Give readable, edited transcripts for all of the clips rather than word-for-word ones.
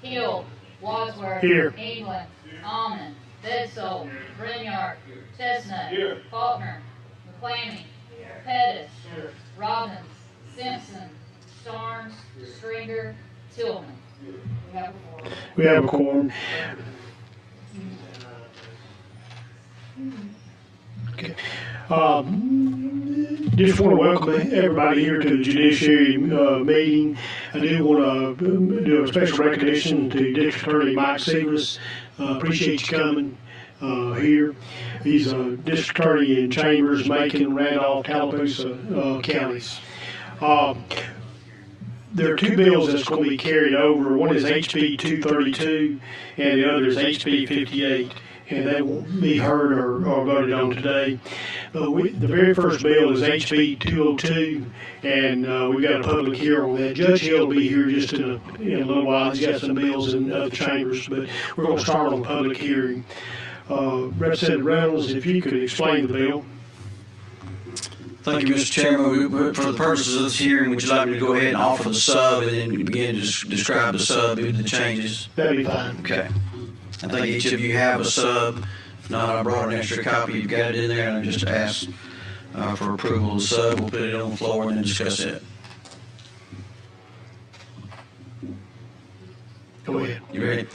Hill, Wadsworth, Here. England, Almond, Bedsole, Grinyard, Chestnut, Faulkner, McClammy, Pettis, Robbins, Simpson, Starnes, Stringer, Tillman. We have a quorum. Okay. Just want to welcome everybody here to the Judiciary meeting. I do want to do a special recognition to District Attorney Mike Seagrass. Appreciate you coming here. He's a District Attorney in Chambers, Macon, Randolph, Tallapoosa counties. There are two bills that's going to be carried over. One is HB 232 and the other is HB 58. And they won't be heard or voted on today. The very first bill is HB 202, and we've got a public hearing on that. Judge Hill will be here just in a little while. He's got some bills in other chambers, but we're going to start on the public hearing. Representative Reynolds, if you could explain the bill. Thank you, Mr. Chairman. For the purposes of this hearing, would you like me to go ahead and offer the sub and then begin to describe the sub and the changes? That'd be fine. Okay. I think each of you have a sub. If not, I brought an extra copy. You've got it in there, and I just asked for approval of the sub. We'll put it on the floor and then discuss it. Go ahead. You ready?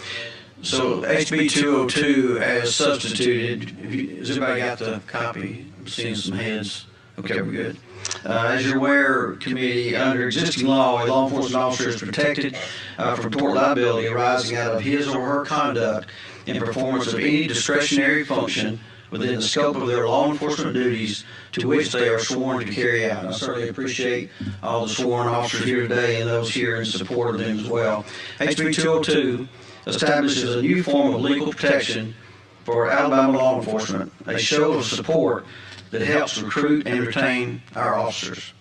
So HB 202 as substituted. Has everybody got the copy? I'm seeing some heads. Okay, we're good. As you're aware, committee, under existing law, a law enforcement officer is protected from tort liability arising out of his or her conduct in performance of any discretionary function within the scope of their law enforcement duties to which they are sworn to carry out. I certainly appreciate all the sworn officers here today and those here in support of them as well. HB 202 establishes a new form of legal protection for Alabama law enforcement, a show of support that helps recruit and retain our officers.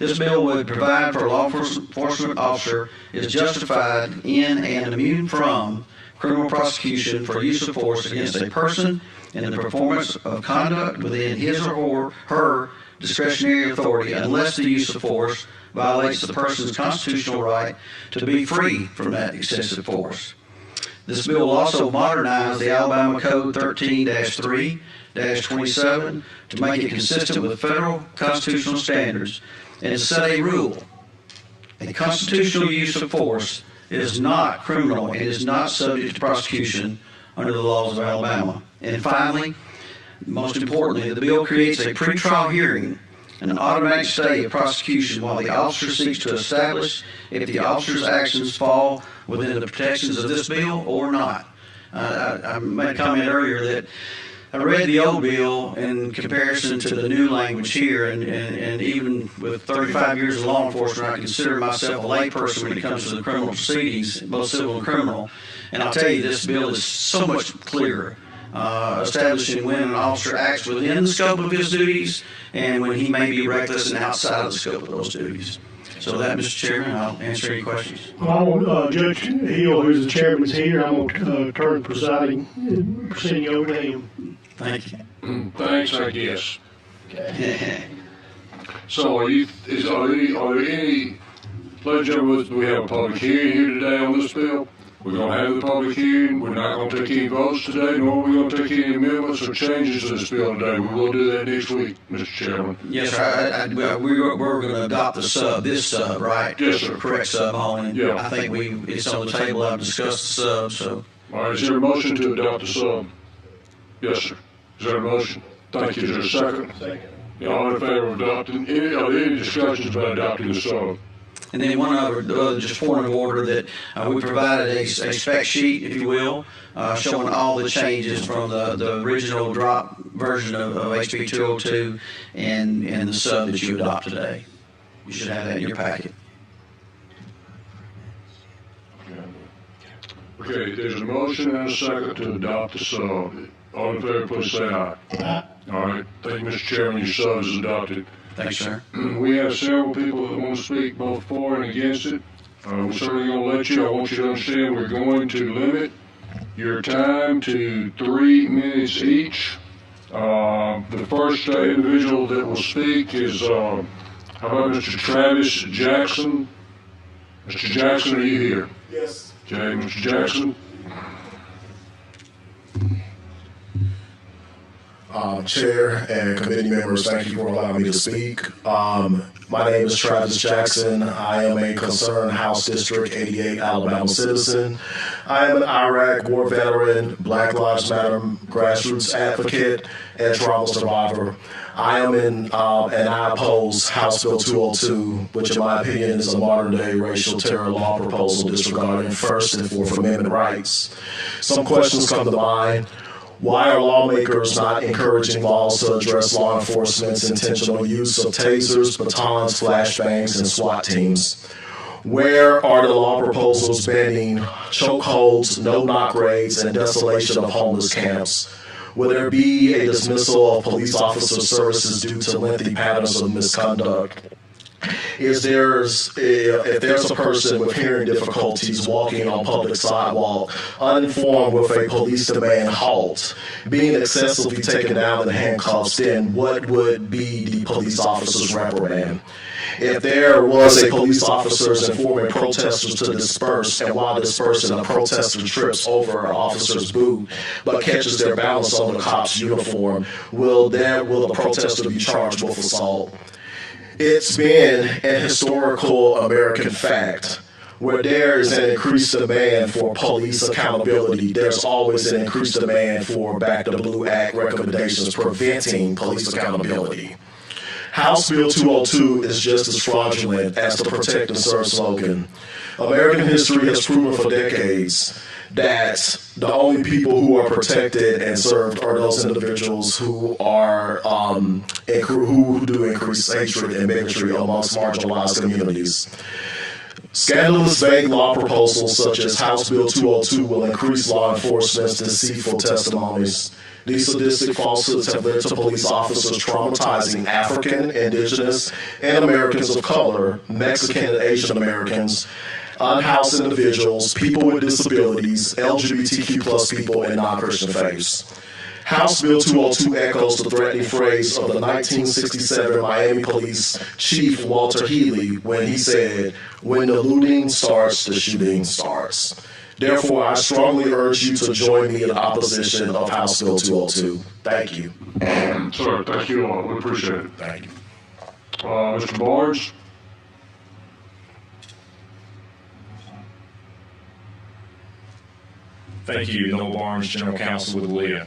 This bill would provide for a law enforcement officer is justified in and immune from criminal prosecution for use of force against a person in the performance of conduct within his or her discretionary authority unless the use of force violates the person's constitutional right to be free from that excessive force. This bill will also modernize the Alabama Code 13-3-27 to make it consistent with federal constitutional standards and to set a rule. A constitutional use of force is not criminal and is not subject to prosecution under the laws of Alabama. And finally, most importantly, the bill creates a pretrial hearing and an automatic stay of prosecution while the officer seeks to establish if the officer's actions fall within the protections of this bill or not. I made a comment earlier that I read the old bill in comparison to the new language here, and even with 35 years of law enforcement, I consider myself a layperson when it comes to the criminal proceedings, both civil and criminal. And I'll tell you, this bill is so much clearer, establishing when an officer acts within the scope of his duties and when he may be reckless and outside of the scope of those duties. So that, Mr. Chairman, I'll answer any questions. Well, I want Judge Hill, who's the chairman, is here. I'm going to turn proceeding over to him. Thank you. Thanks, I guess. Okay. So are there any, ladies and gentlemen, we have a public hearing here today on this bill? We're going to have the public hearing. We're not going to take any votes today, nor are we going to take any amendments or changes to this bill today. We will do that next week, Mr. Chairman. Yes, sir. We're going to adopt the sub, this sub, right? Yes, sir. Correct sub, Almond. Yeah. I think it's on the table. I've discussed the sub, so. All right, is there a motion to adopt the sub? Yes, sir. Is there a motion? Thank you. Is there a second? Second. All in favor of adopting, are there any discussions about adopting the sub? And then one other, just point of order that we provided a spec sheet, if you will, showing all the changes from the original drop version of HB 202 and the sub that you adopt today. You should have that in your packet. Okay, there's a motion and a second to adopt the sub. All in favor, please say aye. Aye. All right, thank you, Mr. Chairman, your sub is adopted. Thanks, sir. We have several people that want to speak both for and against it. We're certainly going to let you. I want you to understand we're going to limit your time to 3 minutes each. The first individual that will speak is, how about Mr. Travis Jackson? Mr. Jackson, are you here? Yes. Okay, Mr. Jackson. Chair and committee members, thank you for allowing me to speak. My name is Travis Jackson. I am a concerned House District 88 Alabama citizen. I am an Iraq war veteran, Black Lives Matter grassroots advocate, and trauma survivor. I am and I oppose House Bill 202, which in my opinion is a modern-day racial terror law proposal disregarding First and Fourth Amendment rights. Some questions come to mind. Why are lawmakers not encouraging laws to address law enforcement's intentional use of tasers, batons, flashbangs, and SWAT teams? Where are the law proposals banning chokeholds, no-knock raids, and desolation of homeless camps? Will there be a dismissal of police officer services due to lengthy patterns of misconduct? If there's a person with hearing difficulties walking on public sidewalk, uninformed with a police demand halt, being excessively taken down in handcuffs, then what would be the police officer's reprimand? If there was a police officer informing protesters to disperse, and while dispersing, a protester trips over an officer's boot but catches their balance on the cop's uniform, will the protester be charged with assault? It's been an historical American fact. Where there is an increased demand for police accountability, there's always an increased demand for Back the Blue Act recommendations preventing police accountability. House Bill 202 is just as fraudulent as the Protect and Serve slogan. American history has proven for decades that the only people who are protected and served are those individuals who are who do increase hatred and bigotry amongst marginalized communities. Scandalous vague law proposals such as House Bill 202 will increase law enforcement's deceitful testimonies. These sadistic falsehoods have led to police officers traumatizing African, Indigenous, and Americans of color, Mexican and Asian Americans, unhoused individuals, people with disabilities, LGBTQ plus people, and non-Christian faiths. House Bill 202 echoes the threatening phrase of the 1967 Miami Police Chief Walter Healy when he said, "When the looting starts, the shooting starts." Therefore, I strongly urge you to join me in opposition of House Bill 202. Thank you. Sir, thank you all. We appreciate it. Thank you. Mr. Barnes? Thank you, Noel Barnes, General Counsel with Leah.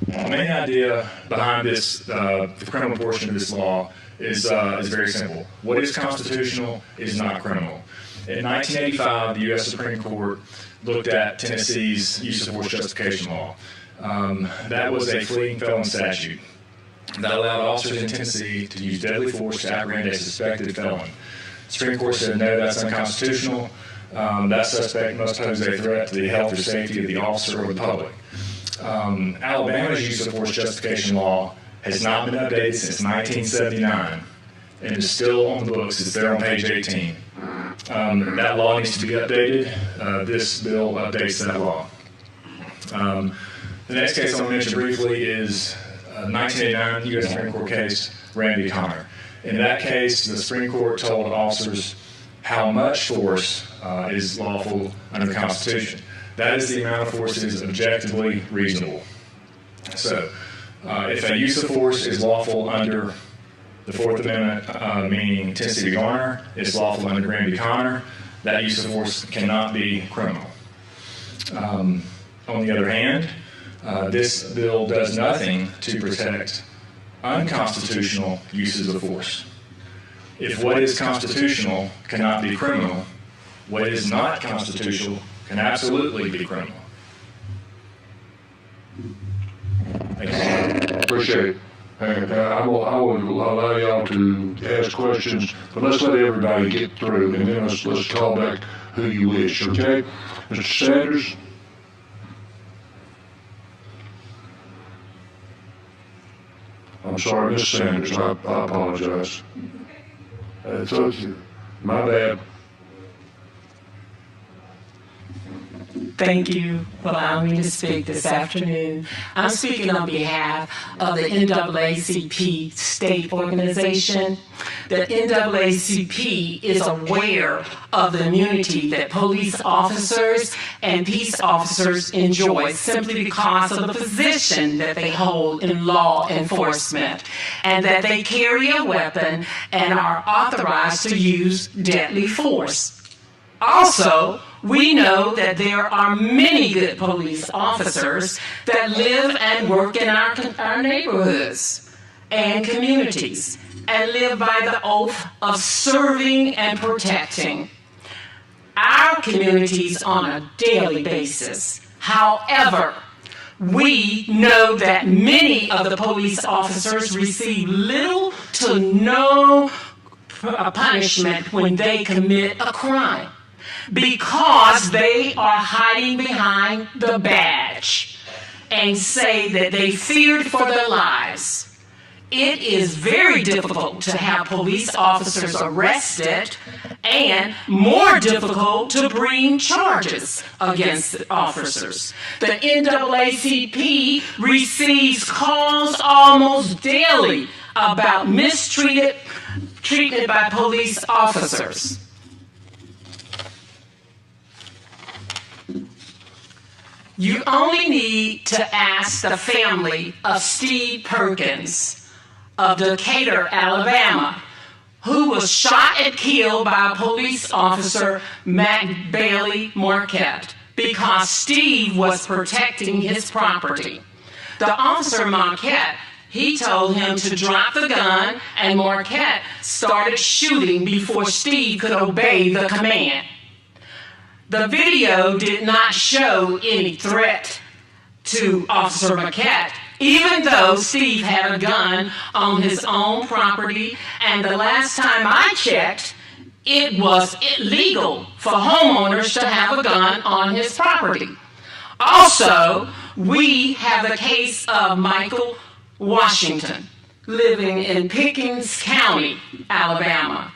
The main idea behind this, the criminal portion of this law, is very simple. What is constitutional is not criminal. In 1985, the U.S. Supreme Court looked at Tennessee's use of force justification law. That was a fleeing felon statute that allowed officers in Tennessee to use deadly force to apprehend a suspected felon. The Supreme Court said, no, that's unconstitutional. That suspect must pose a threat to the health or safety of the officer or the public. Alabama's use of force justification law has not been updated since 1979 and is still on the books. It's there on page 18. That law needs to be updated. This bill updates that law. The next case I want to mention briefly is 1989 U.S. Supreme Court case, Randy Connor. In that case, the Supreme Court told officers how much force is lawful under the Constitution. That is the amount of force that is objectively reasonable. So, if a use of force is lawful under the Fourth Amendment, meaning Tennessee v. Garner, it's lawful under Randy Connor, that use of force cannot be criminal. On the other hand, this bill does nothing to protect unconstitutional uses of force. If what is constitutional cannot be criminal, what is not constitutional can absolutely be criminal. Thank you. Appreciate it. And I will allow y'all to ask questions, but let's let everybody get through, and then let's call back who you wish, okay? Mr. Sanders? I'm sorry, Ms. Sanders, I apologize. My bad. Thank you for allowing me to speak this afternoon. I'm speaking on behalf of the NAACP state organization. The NAACP is aware of the immunity that police officers and peace officers enjoy simply because of the position that they hold in law enforcement, and that they carry a weapon and are authorized to use deadly force. Also, we know that there are many good police officers that live and work in our neighborhoods and communities and live by the oath of serving and protecting our communities on a daily basis. However, we know that many of the police officers receive little to no punishment when they commit a crime, because they are hiding behind the badge and say that they feared for their lives. It is very difficult to have police officers arrested and more difficult to bring charges against the officers. The NAACP receives calls almost daily about mistreatment by police officers. You only need to ask the family of Steve Perkins of Decatur, Alabama, who was shot and killed by police officer Matt Bailey Marquette because Steve was protecting his property. The officer Marquette, he told him to drop the gun, and Marquette started shooting before Steve could obey the command. The video did not show any threat to Officer Marquette, even though Steve had a gun on his own property, and the last time I checked, it was illegal for homeowners to have a gun on his property. Also, we have the case of Michael Washington, living in Pickens County, Alabama.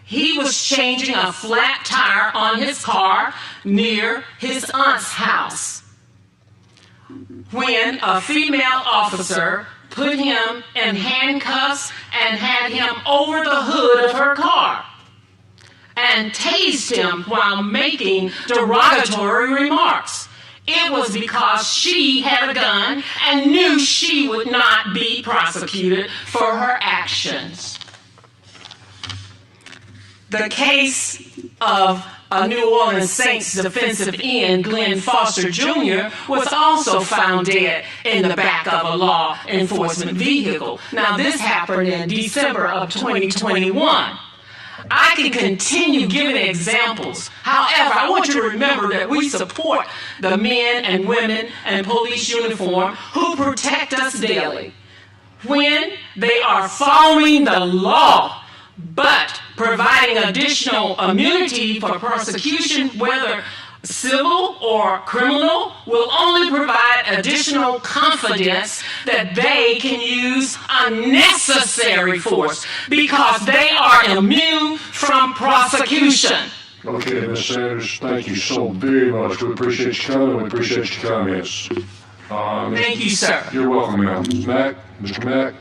He was changing a flat tire on his car near his aunt's house when a female officer put him in handcuffs and had him over the hood of her car and tased him while making derogatory remarks. It was because she had a gun and knew she would not be prosecuted for her actions. The case of a New Orleans Saints defensive end, Glenn Foster Jr., was also found dead in the back of a law enforcement vehicle. Now, this happened in December of 2021. I can continue giving examples. However, I want you to remember that we support the men and women in police uniform who protect us daily when they are following the law, but providing additional immunity for prosecution, whether civil or criminal, will only provide additional confidence that they can use unnecessary force because they are immune from prosecution. Okay, Ms. Sanders, thank you so very much. We appreciate you coming. We appreciate your comments. Thank you, sir. You're welcome, ma'am. Mack, Mr. Mack.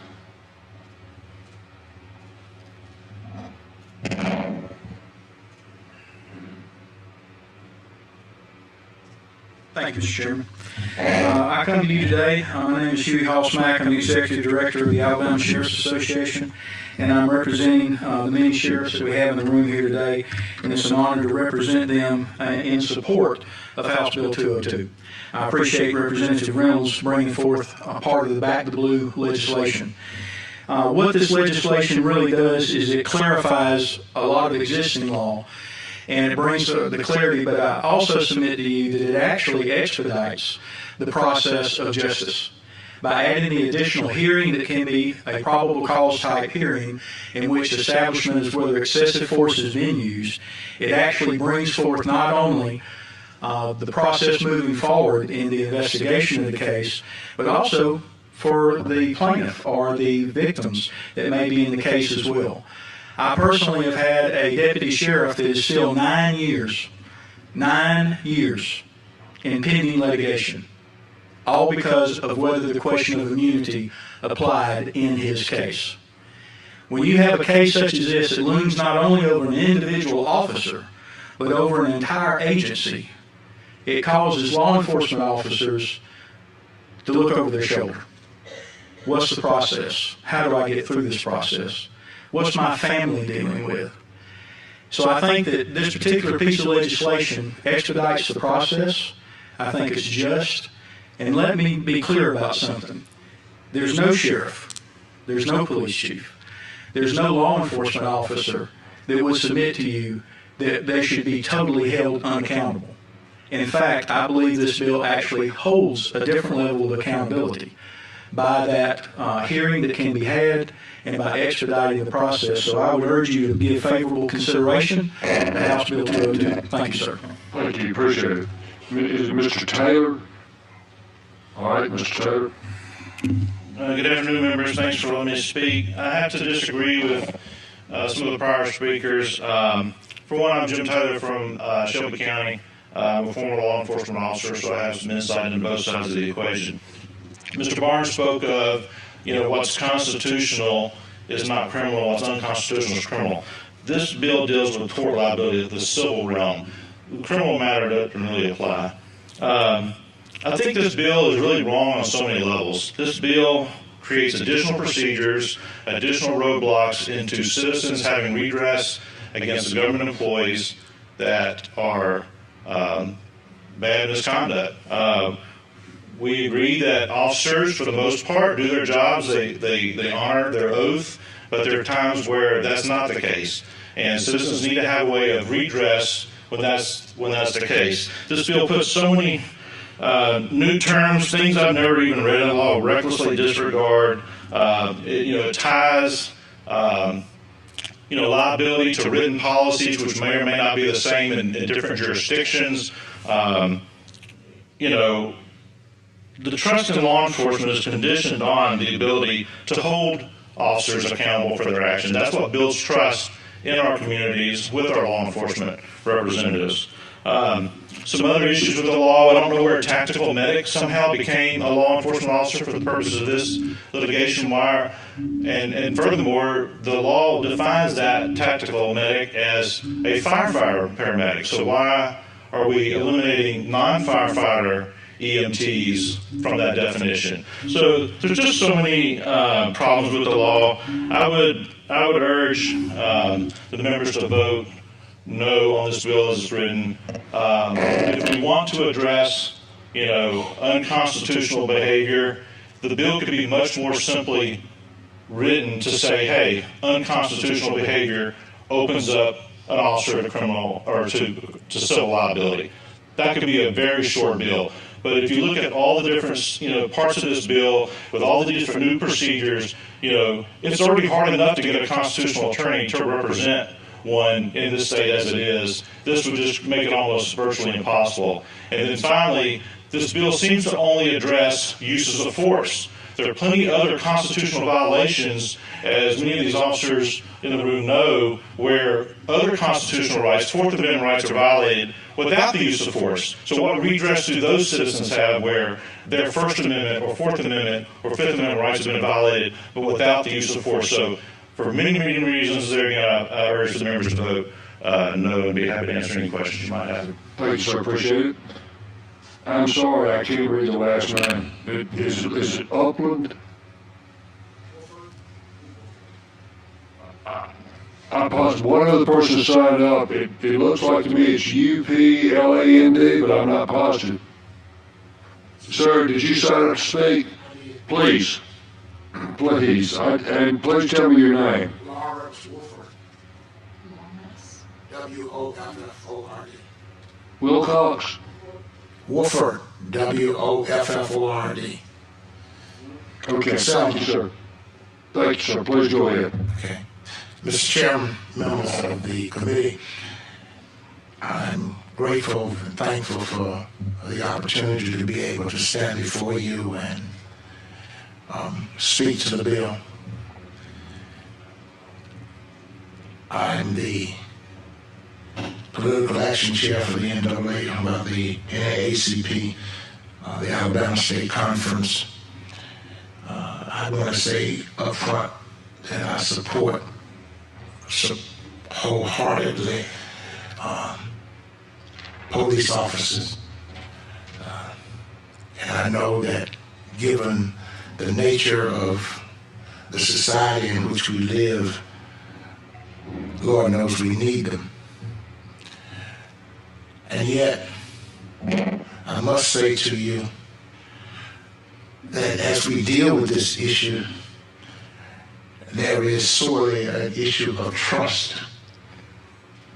Thank you, Mr. Chairman. I come to you today. My name is Huey Hall-Smack. I'm the Executive Director of the Alabama Sheriff's Association, and I'm representing the many sheriffs that we have in the room here today, and it's an honor to represent them in support of House Bill 202. I appreciate Representative Reynolds bringing forth a part of the Back to Blue legislation. What this legislation really does is it clarifies a lot of existing law, and it brings the clarity, but I also submit to you that it actually expedites the process of justice by adding the additional hearing that can be a probable cause type hearing in which establishment is whether excessive force has been used. It actually brings forth not only the process moving forward in the investigation of the case, but also for the plaintiff or the victims that may be in the case as well. I personally have had a deputy sheriff that is still 9 years in pending litigation, all because of whether the question of immunity applied in his case. When you have a case such as this, it looms not only over an individual officer, but over an entire agency. It causes law enforcement officers to look over their shoulder. What's the process? How do I get through this process? What's my family dealing with? So I think that this particular piece of legislation expedites the process. I think it's just. And let me be clear about something. There's no sheriff. There's no police chief. There's no law enforcement officer that would submit to you that they should be totally held unaccountable. In fact, I believe this bill actually holds a different level of accountability by that hearing that can be had and by expediting the process. So I would urge you to give favorable consideration to House Bill 202. Thank you, sir. Thank you, appreciate it. Is it Mr. Taylor? All right, Mr. Taylor. Good afternoon, members. Thanks for letting me speak. I have to disagree with some of the prior speakers. For one, I'm Jim Taylor from Shelby County. I'm a former law enforcement officer, so I have some insight into both sides of the equation. Mr. Barnes spoke of, what's constitutional is not criminal, what's unconstitutional is criminal. This bill deals with tort liability, the civil realm. The criminal matter doesn't really apply. I think this bill is really wrong on so many levels. This bill creates additional procedures, additional roadblocks into citizens having redress against the government employees that are bad misconduct. We agree that officers, for the most part, do their jobs. They honor their oath, but there are times where that's not the case, and citizens need to have a way of redress when that's the case. This bill puts so many new terms, things I've never even read in the law: recklessly disregard. It ties liability to written policies, which may or may not be the same in different jurisdictions. The trust in law enforcement is conditioned on the ability to hold officers accountable for their actions. That's what builds trust in our communities with our law enforcement representatives. Some other issues with the law: I don't know where a tactical medic somehow became a law enforcement officer for the purpose of this litigation. Why? And furthermore, the law defines that tactical medic as a firefighter paramedic. So why are we eliminating non-firefighter EMTs from that definition? So there's just so many problems with the law. I would urge the members to vote no on this bill as it's written. If we want to address, unconstitutional behavior, the bill could be much more simply written to say, hey, unconstitutional behavior opens up an officer to criminal or to civil liability. That could be a very short bill. But if you look at all the different, parts of this bill with all the different new procedures, it's already hard enough to get a constitutional attorney to represent one in this state as it is. This would just make it almost virtually impossible. And then finally, this bill seems to only address uses of force. There are plenty of other constitutional violations, as many of these officers in the room know, where other constitutional rights, Fourth Amendment rights, are violated without the use of force. So what redress do those citizens have where their First Amendment or Fourth Amendment or Fifth Amendment rights have been violated, but without the use of force? So for many, many reasons, there again, I urge the members to vote no, and be happy to answer any questions you might have. Thank you, sir. Appreciate it. I'm sorry, I can't read the last name. Is it Upland? I apologize. One other person signed up. It looks like to me it's UPLAND, but I'm not positive. Sir, did you sign up to speak? Please. Please. And please tell me your name. Lawrence Wolford. Wofford. Wilcox. Wolford. Wofford. Okay, thank you, sir. Thank you, sir. Please go ahead. Okay. Mr. Chairman, members of the committee, I'm grateful and thankful for the opportunity to be able to stand before you and speak to the bill. I'm the political action chair for the NAACP, the Alabama State Conference. I want to say up front that I support wholeheartedly police officers. And I know that given the nature of the society in which we live, Lord knows we need them. And yet, I must say to you that as we deal with this issue, there is sorely an issue of trust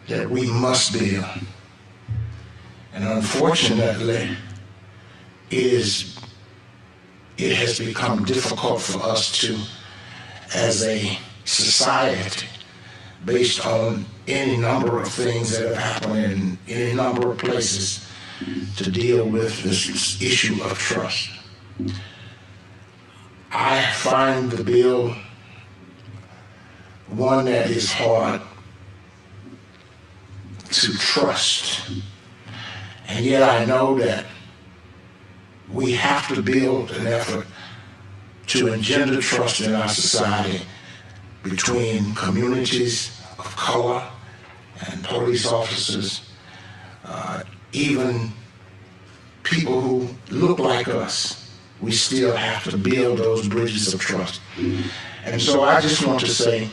that we must build. And unfortunately, it has become difficult for us to, as a society, based on any number of things that have happened in any number of places, to deal with this issue of trust. I find the bill one that is hard to trust. And yet I know that we have to build an effort to engender trust in our society between communities of color and police officers, even people who look like us. We still have to build those bridges of trust. And so I just want to say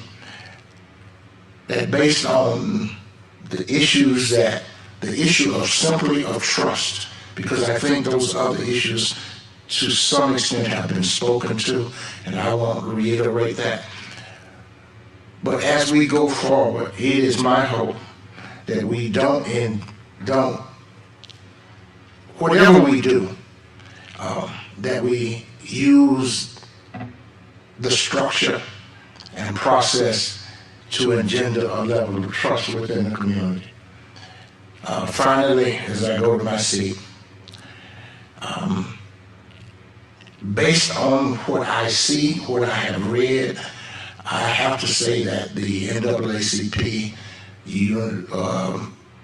that based on the issue of simply of trust, because I think those other issues to some extent have been spoken to, and I won't reiterate that. But as we go forward, it is my hope that we don't, whatever we do, that we use the structure and process to engender a level of trust within the community. Finally, as I go to my seat, based on what I see, what I have read, I have to say that the NAACP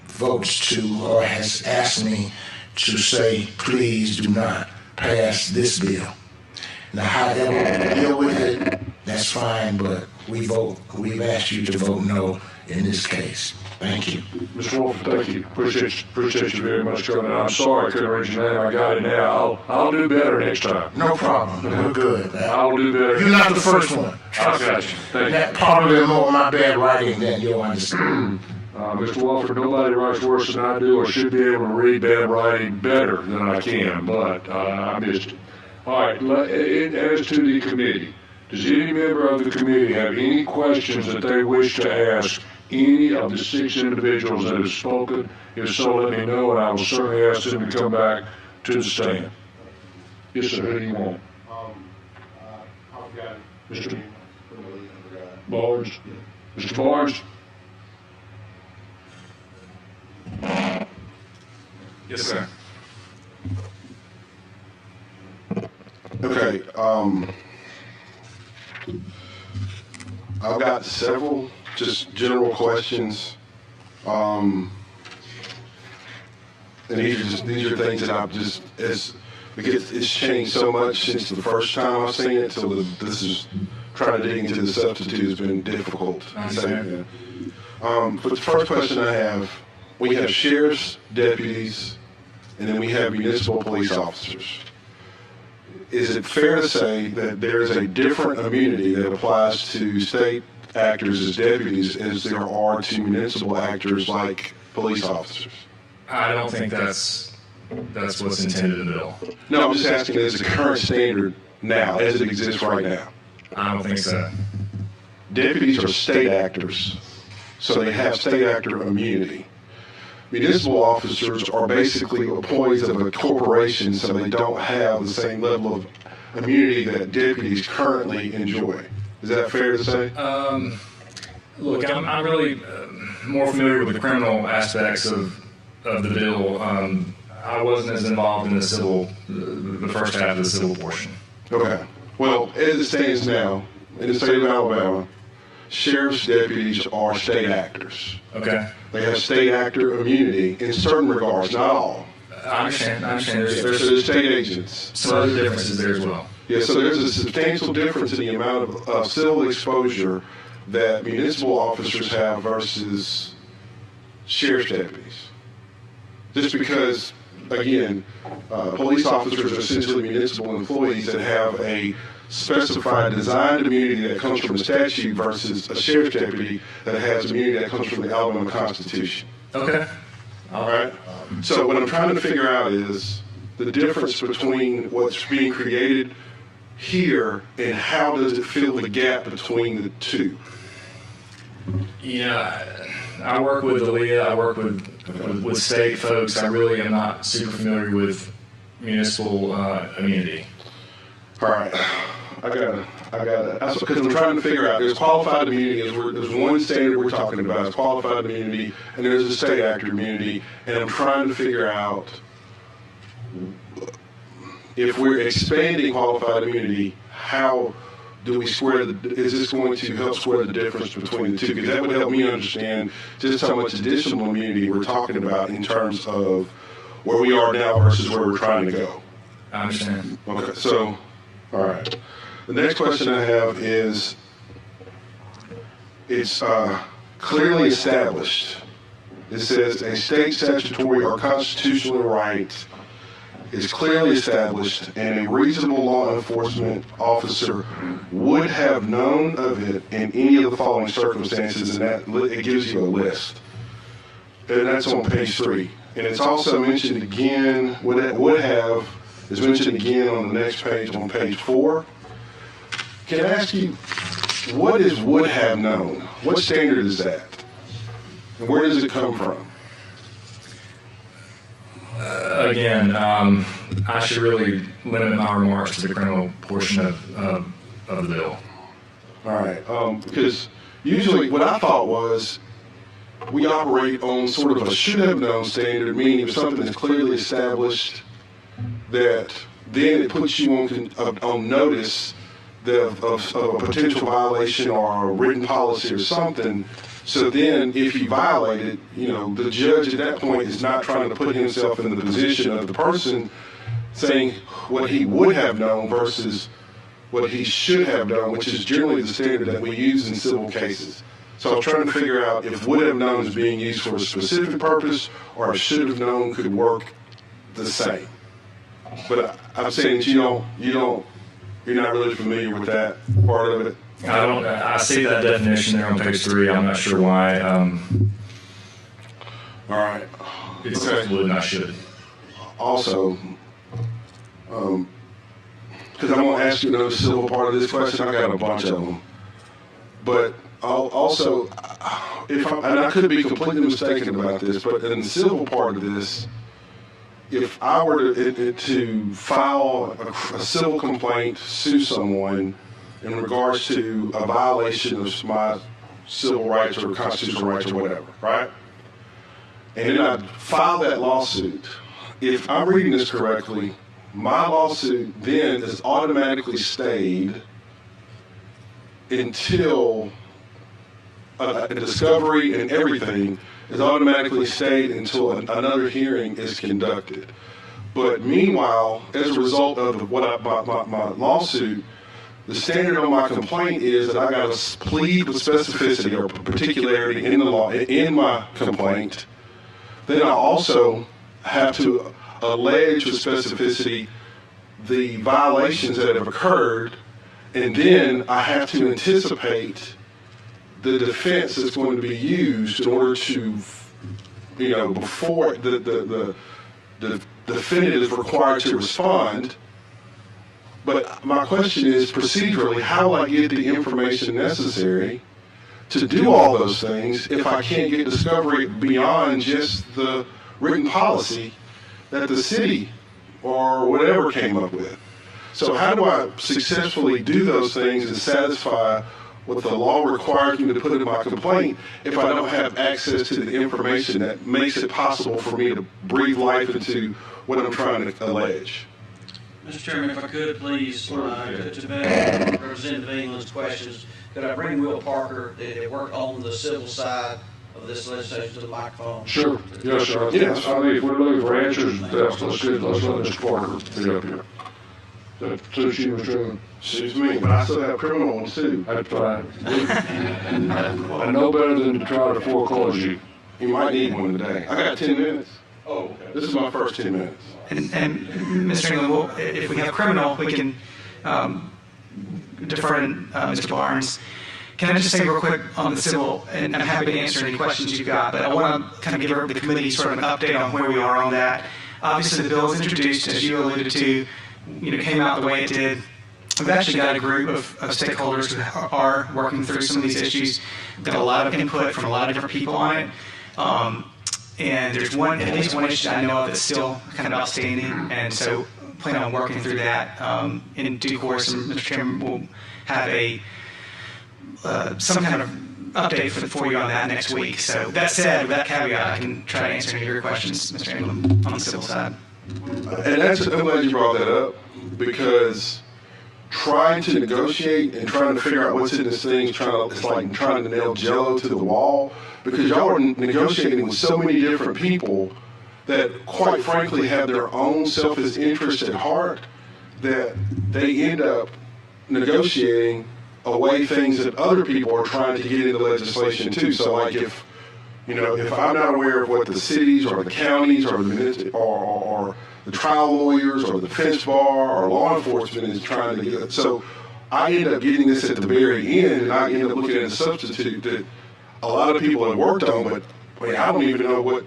votes to, or has asked me to say, please do not pass this bill. Now, however we deal with it, that's fine, but we've asked you to vote no in this case. Thank you. Mr. Wolf, thank you. Appreciate you very much coming. I'm sorry I couldn't read your name. I got it now. I'll do better next time. No problem. We're good. I'll do better. You're not the first one. I got you. Thank you. That probably more of my bad writing than you'll understand. Mr. Walford, nobody writes worse than I do or should be able to read bad writing better than I can, but I missed it. All right, as to the committee, does any member of the committee have any questions that they wish to ask any of the 6 individuals that have spoken? If so, let me know, and I will certainly ask them to come back to the stand. Yes, sir. Who do you want? I've got Mr. Barnes? Mr. Barnes? Yes, sir. Okay, I've got several just general questions. And these are things that I've just, because it's changed so much since the first time I've seen it, so this is trying to dig into the substitute has been difficult. But the first question I have, we have sheriff's deputies, and then we have municipal police officers. Is it fair to say that there is a different immunity that applies to state actors as deputies as there are to municipal actors like police officers? I don't think that's what's intended in the bill. No, I'm just asking, is the current standard now, as it exists right now? I don't think so. Deputies are state actors, so they have state actor immunity. Municipal officers are basically employees of a corporation, so they don't have the same level of immunity that deputies currently enjoy. Is that fair to say? Look, I'm really more familiar with the criminal aspects of the bill. I wasn't as involved in the first half of the civil portion. Okay. Well, as it stands now, in the state of Alabama, sheriff's deputies are state actors. Okay. They have state actor immunity in certain regards, not all. I understand. There's state agents. Some other differences there as well. Yeah, so there's a substantial difference in the amount of civil exposure that municipal officers have versus sheriff's deputies. Just because, again, police officers are essentially municipal employees that have a specified designed immunity that comes from a statute versus a sheriff's deputy that has immunity that comes from the Alabama Constitution. Okay. All right? So what I'm trying to figure out is the difference between what's being created here and how does it fill the gap between the two? Yeah, I work with Aaliyah. I work with state folks. I really am not super familiar with municipal immunity. All right. I got it. That's because I'm trying to figure out. There's qualified immunity. There's one standard we're talking about. It's qualified immunity, and there's a state actor immunity. And I'm trying to figure out if we're expanding qualified immunity, how do we square is this going to help square the difference between the two? Because that would help me understand just how much additional immunity we're talking about in terms of where we are now versus where we're trying to go. I understand. Okay, so, all right. The next question I have is, it's clearly established. It says a state statutory or constitutional right is clearly established and a reasonable law enforcement officer would have known of it in any of the following circumstances, and that it gives you a list. And that's on page 3. And it's also mentioned again, would have is mentioned again on the next page, on page 4. Can I ask you, what is would have known? What standard is that? And where does it come from? Again, I should really limit my remarks to the criminal portion of the bill. All right, because usually what I thought was we operate on sort of a should have known standard, meaning if something is clearly established, that then it puts you on notice of a potential violation or a written policy or something. So then if you violate it, the judge at that point is not trying to put himself in the position of the person saying what he would have known versus what he should have done, which is generally the standard that we use in civil cases. So I'm trying to figure out if would have known is being used for a specific purpose or should have known could work the same. But I'm saying that you're not really familiar with that part of it. I see that definition there on page 3. I'm not sure why. All right. It says would and I should. Also, because I'm going to ask you another civil part of this question. I got a bunch of them. But also, and I could be completely mistaken about this, but in the civil part of this, if I were to file a civil complaint, sue someone in regards to a violation of my civil rights or constitutional rights or whatever, right? And then I file that lawsuit. If I'm reading this correctly, my lawsuit then is automatically stayed until a discovery and everything is automatically stayed until another hearing is conducted. But meanwhile, as a result of my lawsuit, the standard on my complaint is that I got to plead with specificity or particularity in the law in my complaint. Then I also have to allege with specificity the violations that have occurred, and then I have to anticipate the defense that's going to be used in order to, before the defendant is required to respond. But my question is, procedurally, how will I get the information necessary to do all those things if I can't get discovery beyond just the written policy that the city or whatever came up with? So how do I successfully do those things and satisfy what the law requires me to put in my complaint if I don't have access to the information that makes it possible for me to breathe life into what I'm trying to allege? Mr. Chairman, if I could, please, to better Representative England's questions, Could I bring Will Parker, that worked on the civil side of this legislation, to the microphone? Sure. Yes, sir. Yes. I mean, if we're looking for answers, let's let Mr. Parker be up here. That suits you, Mr. Chairman? Suits me, but I still have criminal ones too. That's fine. I know better than to try to foreclose you. You might need one today. I got 10 minutes. Oh, okay. This is my first 10 minutes. And Mr. England, if we have criminal, we can defer to Mr. Barnes. Can I just say real quick on the civil, and I'm happy to answer any questions you've got, but I want to kind of give the committee sort of an update on where we are on that. Obviously, the bill was introduced, as you alluded to, came out the way it did. We've actually got a group of stakeholders who are working through some of these issues. We've got a lot of input from a lot of different people on it. And there's at least one issue I know of that's still kind of outstanding, and so plan on working through that in due course. And Mr. Chairman will have some kind of update for you on that next week. So that said, with that caveat, I can try to answer any of your questions, Mr. England, on the civil side. And I'm glad you brought that up, because trying to negotiate and trying to figure out what's in this thing it's like trying to nail Jello to the wall, because y'all are negotiating with so many different people that, quite frankly, have their own selfish interests at heart, that they end up negotiating away things that other people are trying to get into legislation too. So, like, if I'm not aware of what the cities or the counties or the or the trial lawyers or the defense bar or law enforcement is trying to get, so I end up getting this at the very end, and I end up looking at a substitute that a lot of people have worked on, but I don't even know what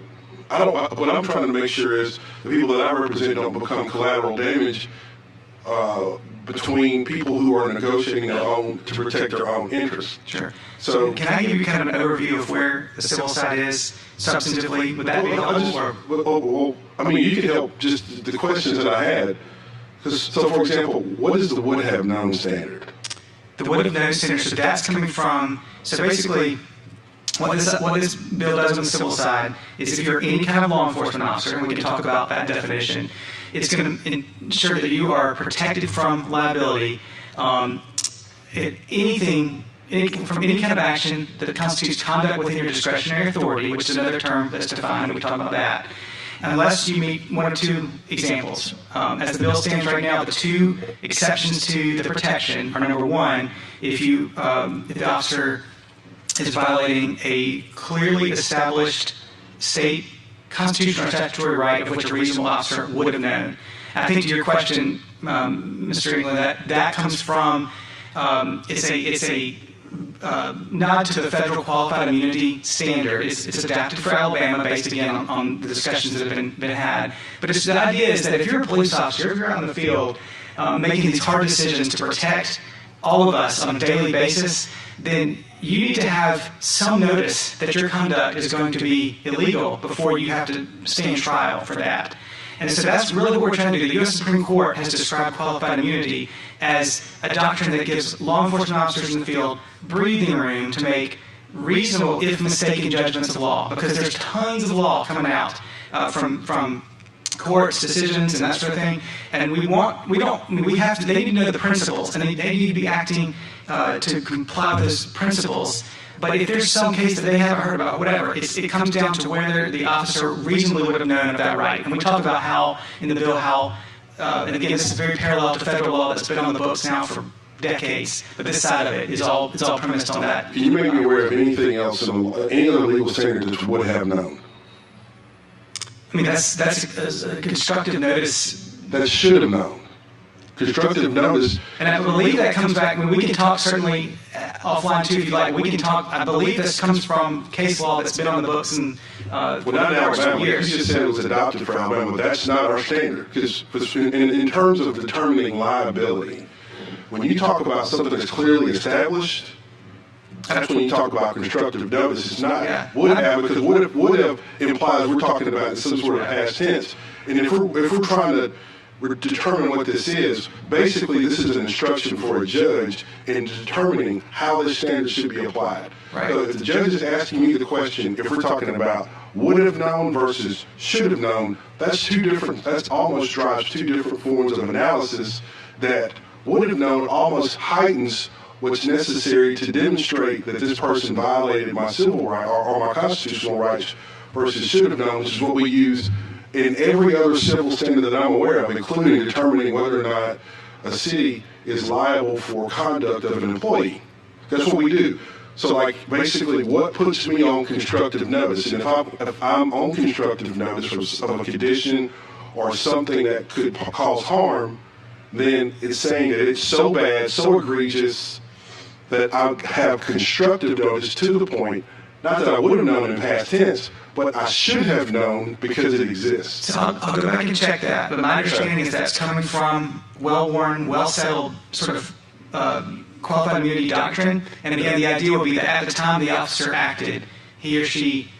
I'm trying to make sure is the people that I represent don't become collateral damage between people who are negotiating their own to protect their own interests. Sure. So can I give you kind of an overview of where the civil side is substantively? Would that be helpful? I mean, you could help just the questions that I had. So, for example, what is the would have known standard? The would have known standard, so that's coming from, so basically, what this bill does on the civil side is if you're any kind of law enforcement officer, and we can talk about that definition, it's going to ensure that you are protected from liability from any kind of action that constitutes conduct within your discretionary authority, which is another term that's defined, and we talk about that, unless you meet one or two examples. As the bill stands right now, the two exceptions to the protection are, number one, if the officer is violating a clearly established state constitutional or statutory right of which a reasonable officer would have known. I think to your question, Mr. England, that comes from it's a nod to the federal qualified immunity standard. It's adapted for Alabama based again on the discussions that have been had. But the idea is that if you're a police officer, if you're out in the field making these hard decisions to protect all of us on a daily basis, then you need to have some notice that your conduct is going to be illegal before you have to stand trial for that. And so that's really what we're trying to do. The U.S. Supreme Court has described qualified immunity as a doctrine that gives law enforcement officers in the field breathing room to make reasonable, if mistaken, judgments of law, because there's tons of law coming out from courts, decisions, and that sort of thing. And they need to know the principles, and they need to be acting to comply with those principles. But if there's some case that they haven't heard about, whatever, it comes down to whether the officer reasonably would have known of that right. And we talked about how, in the bill, and again, this is very parallel to federal law that's been on the books now for decades, but this side of it is all premised on that. Can you make me aware of anything else, any other legal standard that would have known? I mean, that's a constructive notice. That should have known. Constructive notice. And I believe that comes back, we can talk certainly offline too if you like. We can talk, I believe this comes from case law that's been on the books in not in Alabama. You just said it was adopted for Alabama, but that's not our standard. Because in terms of determining liability, when you talk about something that's clearly established, that's when you talk about constructive notice. It's not would have, because would have implies we're talking about some sort of past tense. And if we're trying to determine what this is, basically this is an instruction for a judge in determining how this standard should be applied. Right. So if the judge is asking me the question, if we're talking about would have known versus should have known, that almost drives two different forms of analysis. That would have known almost heightens what's necessary to demonstrate that this person violated my civil right or my constitutional rights versus should have known, which is what we use in every other civil standard that I'm aware of, including determining whether or not a city is liable for conduct of an employee. That's what we do. So, like, basically, what puts me on constructive notice? And if I'm on constructive notice of a condition or something that could cause harm, then it's saying that it's so bad, so egregious, that I have constructive notice to the point, not that I would have known in past tense, but I should have known because it exists. So I'll go back and check that, but my understanding is that's coming from well-worn, well-settled sort of qualified immunity doctrine. And again, the idea would be that at the time the officer acted, he or she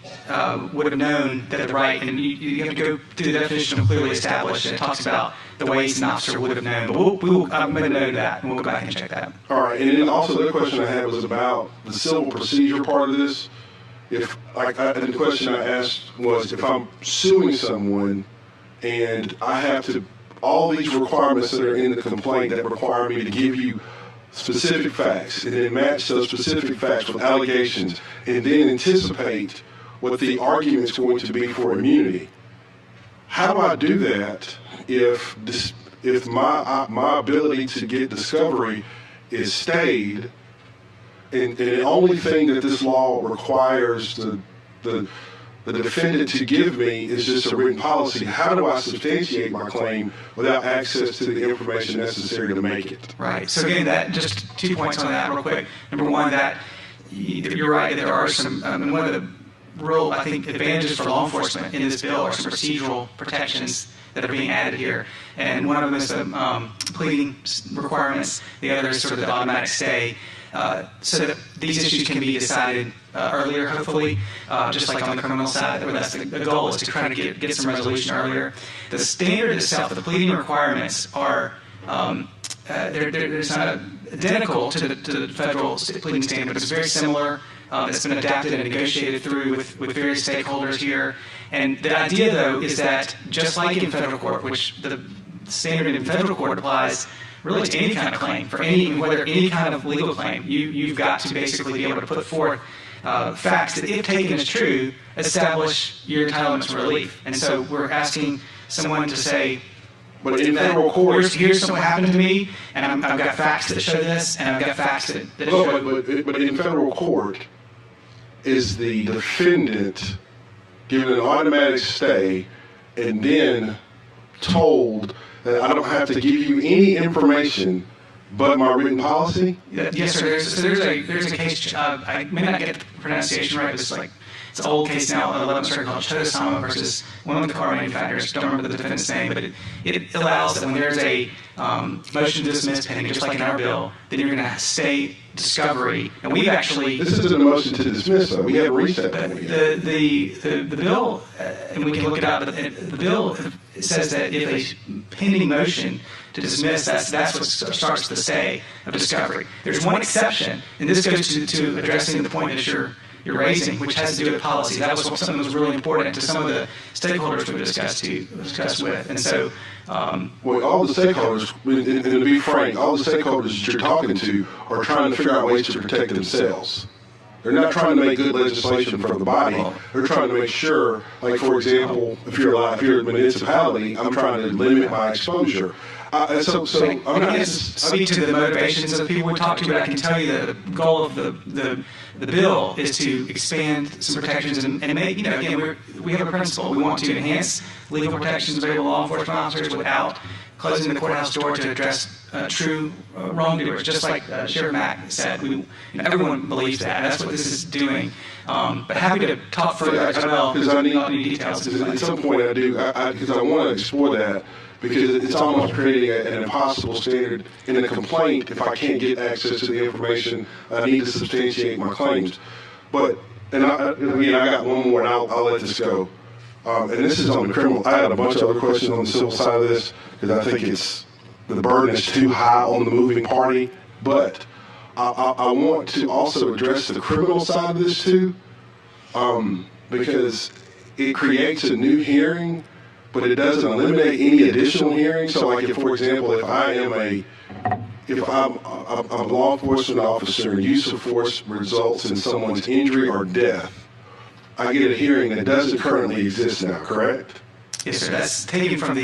would have known that the right, and you have to go through the definition of clearly established, and it talks about the ways an officer would have known. But I'm going to note that, and we'll go back and check that. All right, and then also the other question I had was about the civil procedure part of this. If, and the question I asked was, if I'm suing someone and I have to, all these requirements that are in the complaint that require me to give you specific facts and then match those specific facts with allegations and then anticipate what the argument's going to be for immunity, how do I do that if my ability to get discovery is stayed? And the only thing that this law requires the defendant to give me is just a written policy. How do I substantiate my claim without access to the information necessary to make it? Right. So again, that just 2 points on that real quick. Number one, that you're right. There are some one of the real, I think, advantages for law enforcement in this bill are some procedural protections that are being added here. And one of them is the pleading requirements. The other is sort of the automatic stay. So that these issues can be decided earlier, hopefully, just like on the criminal side, where that's the goal is to try to get some resolution earlier. The standard itself, the pleading requirements are they're not identical to the federal pleading standard, but it's very similar. It's been adapted and negotiated through with various stakeholders here. And the idea, though, is that just like in federal court, which the standard in federal court applies really to any kind of claim, for any kind of legal claim, you've got to basically be able to put forth facts that, if taken as true, establish your entitlement to relief. And so we're asking someone to say, but in federal court, here's what happened to me, and I've got facts that show this, and I've got facts that show. But in federal court, is the defendant given an automatic stay and then told that I don't have to give you any information but my written policy? Yes, sir. There's a case. I may not get the pronunciation right, but it's an old case now, 11th Circuit called Chodosama versus one of the car manufacturers. Don't remember the defendant's name, but it allows that when there's a motion to dismiss pending, just like in our bill, then you're going to stay discovery. And we've actually... This isn't a motion to dismiss, though. We haven't reached that point yet. The bill, and we can look it up, but the bill says that if a pending motion to dismiss, that's what starts the stay of discovery. There's one exception, and this goes to addressing the point that you're raising, which has to do with policy. That was something that was really important to some of the stakeholders we discussed with. And so... well, all the stakeholders, and to be frank, all the stakeholders that you're talking to are trying to figure out ways to protect themselves. They're not trying to make good legislation for the body. They're trying to make sure, like, for example, if you're a municipality, I'm trying to limit my exposure. So I'm not speak to the motivations of the people we talk to, but I can tell you that the goal of the bill is to expand some protections and make, again, we have a principle. We want to enhance legal protections available to law enforcement officers without closing the courthouse door to address true wrongdoers, just like Sheriff Mack said. Everyone believes that. That's what this is doing. But happy to talk further as well. Because I need any details. At some point I do, because I want to explore that. Because it's almost creating an impossible standard in a complaint if I can't get access to the information I need to substantiate my claims. But, I got one more, and I'll let this go. And this is on the criminal. I had a bunch of other questions on the civil side of this, because I think the burden is too high on the moving party. But I want to also address the criminal side of this too, because it creates a new hearing, but it doesn't eliminate any additional hearings. So, like, if, for example, if I am if I'm a law enforcement officer and use of force results in someone's injury or death, I get a hearing that doesn't currently exist now, correct? Yes, sir. That's taken from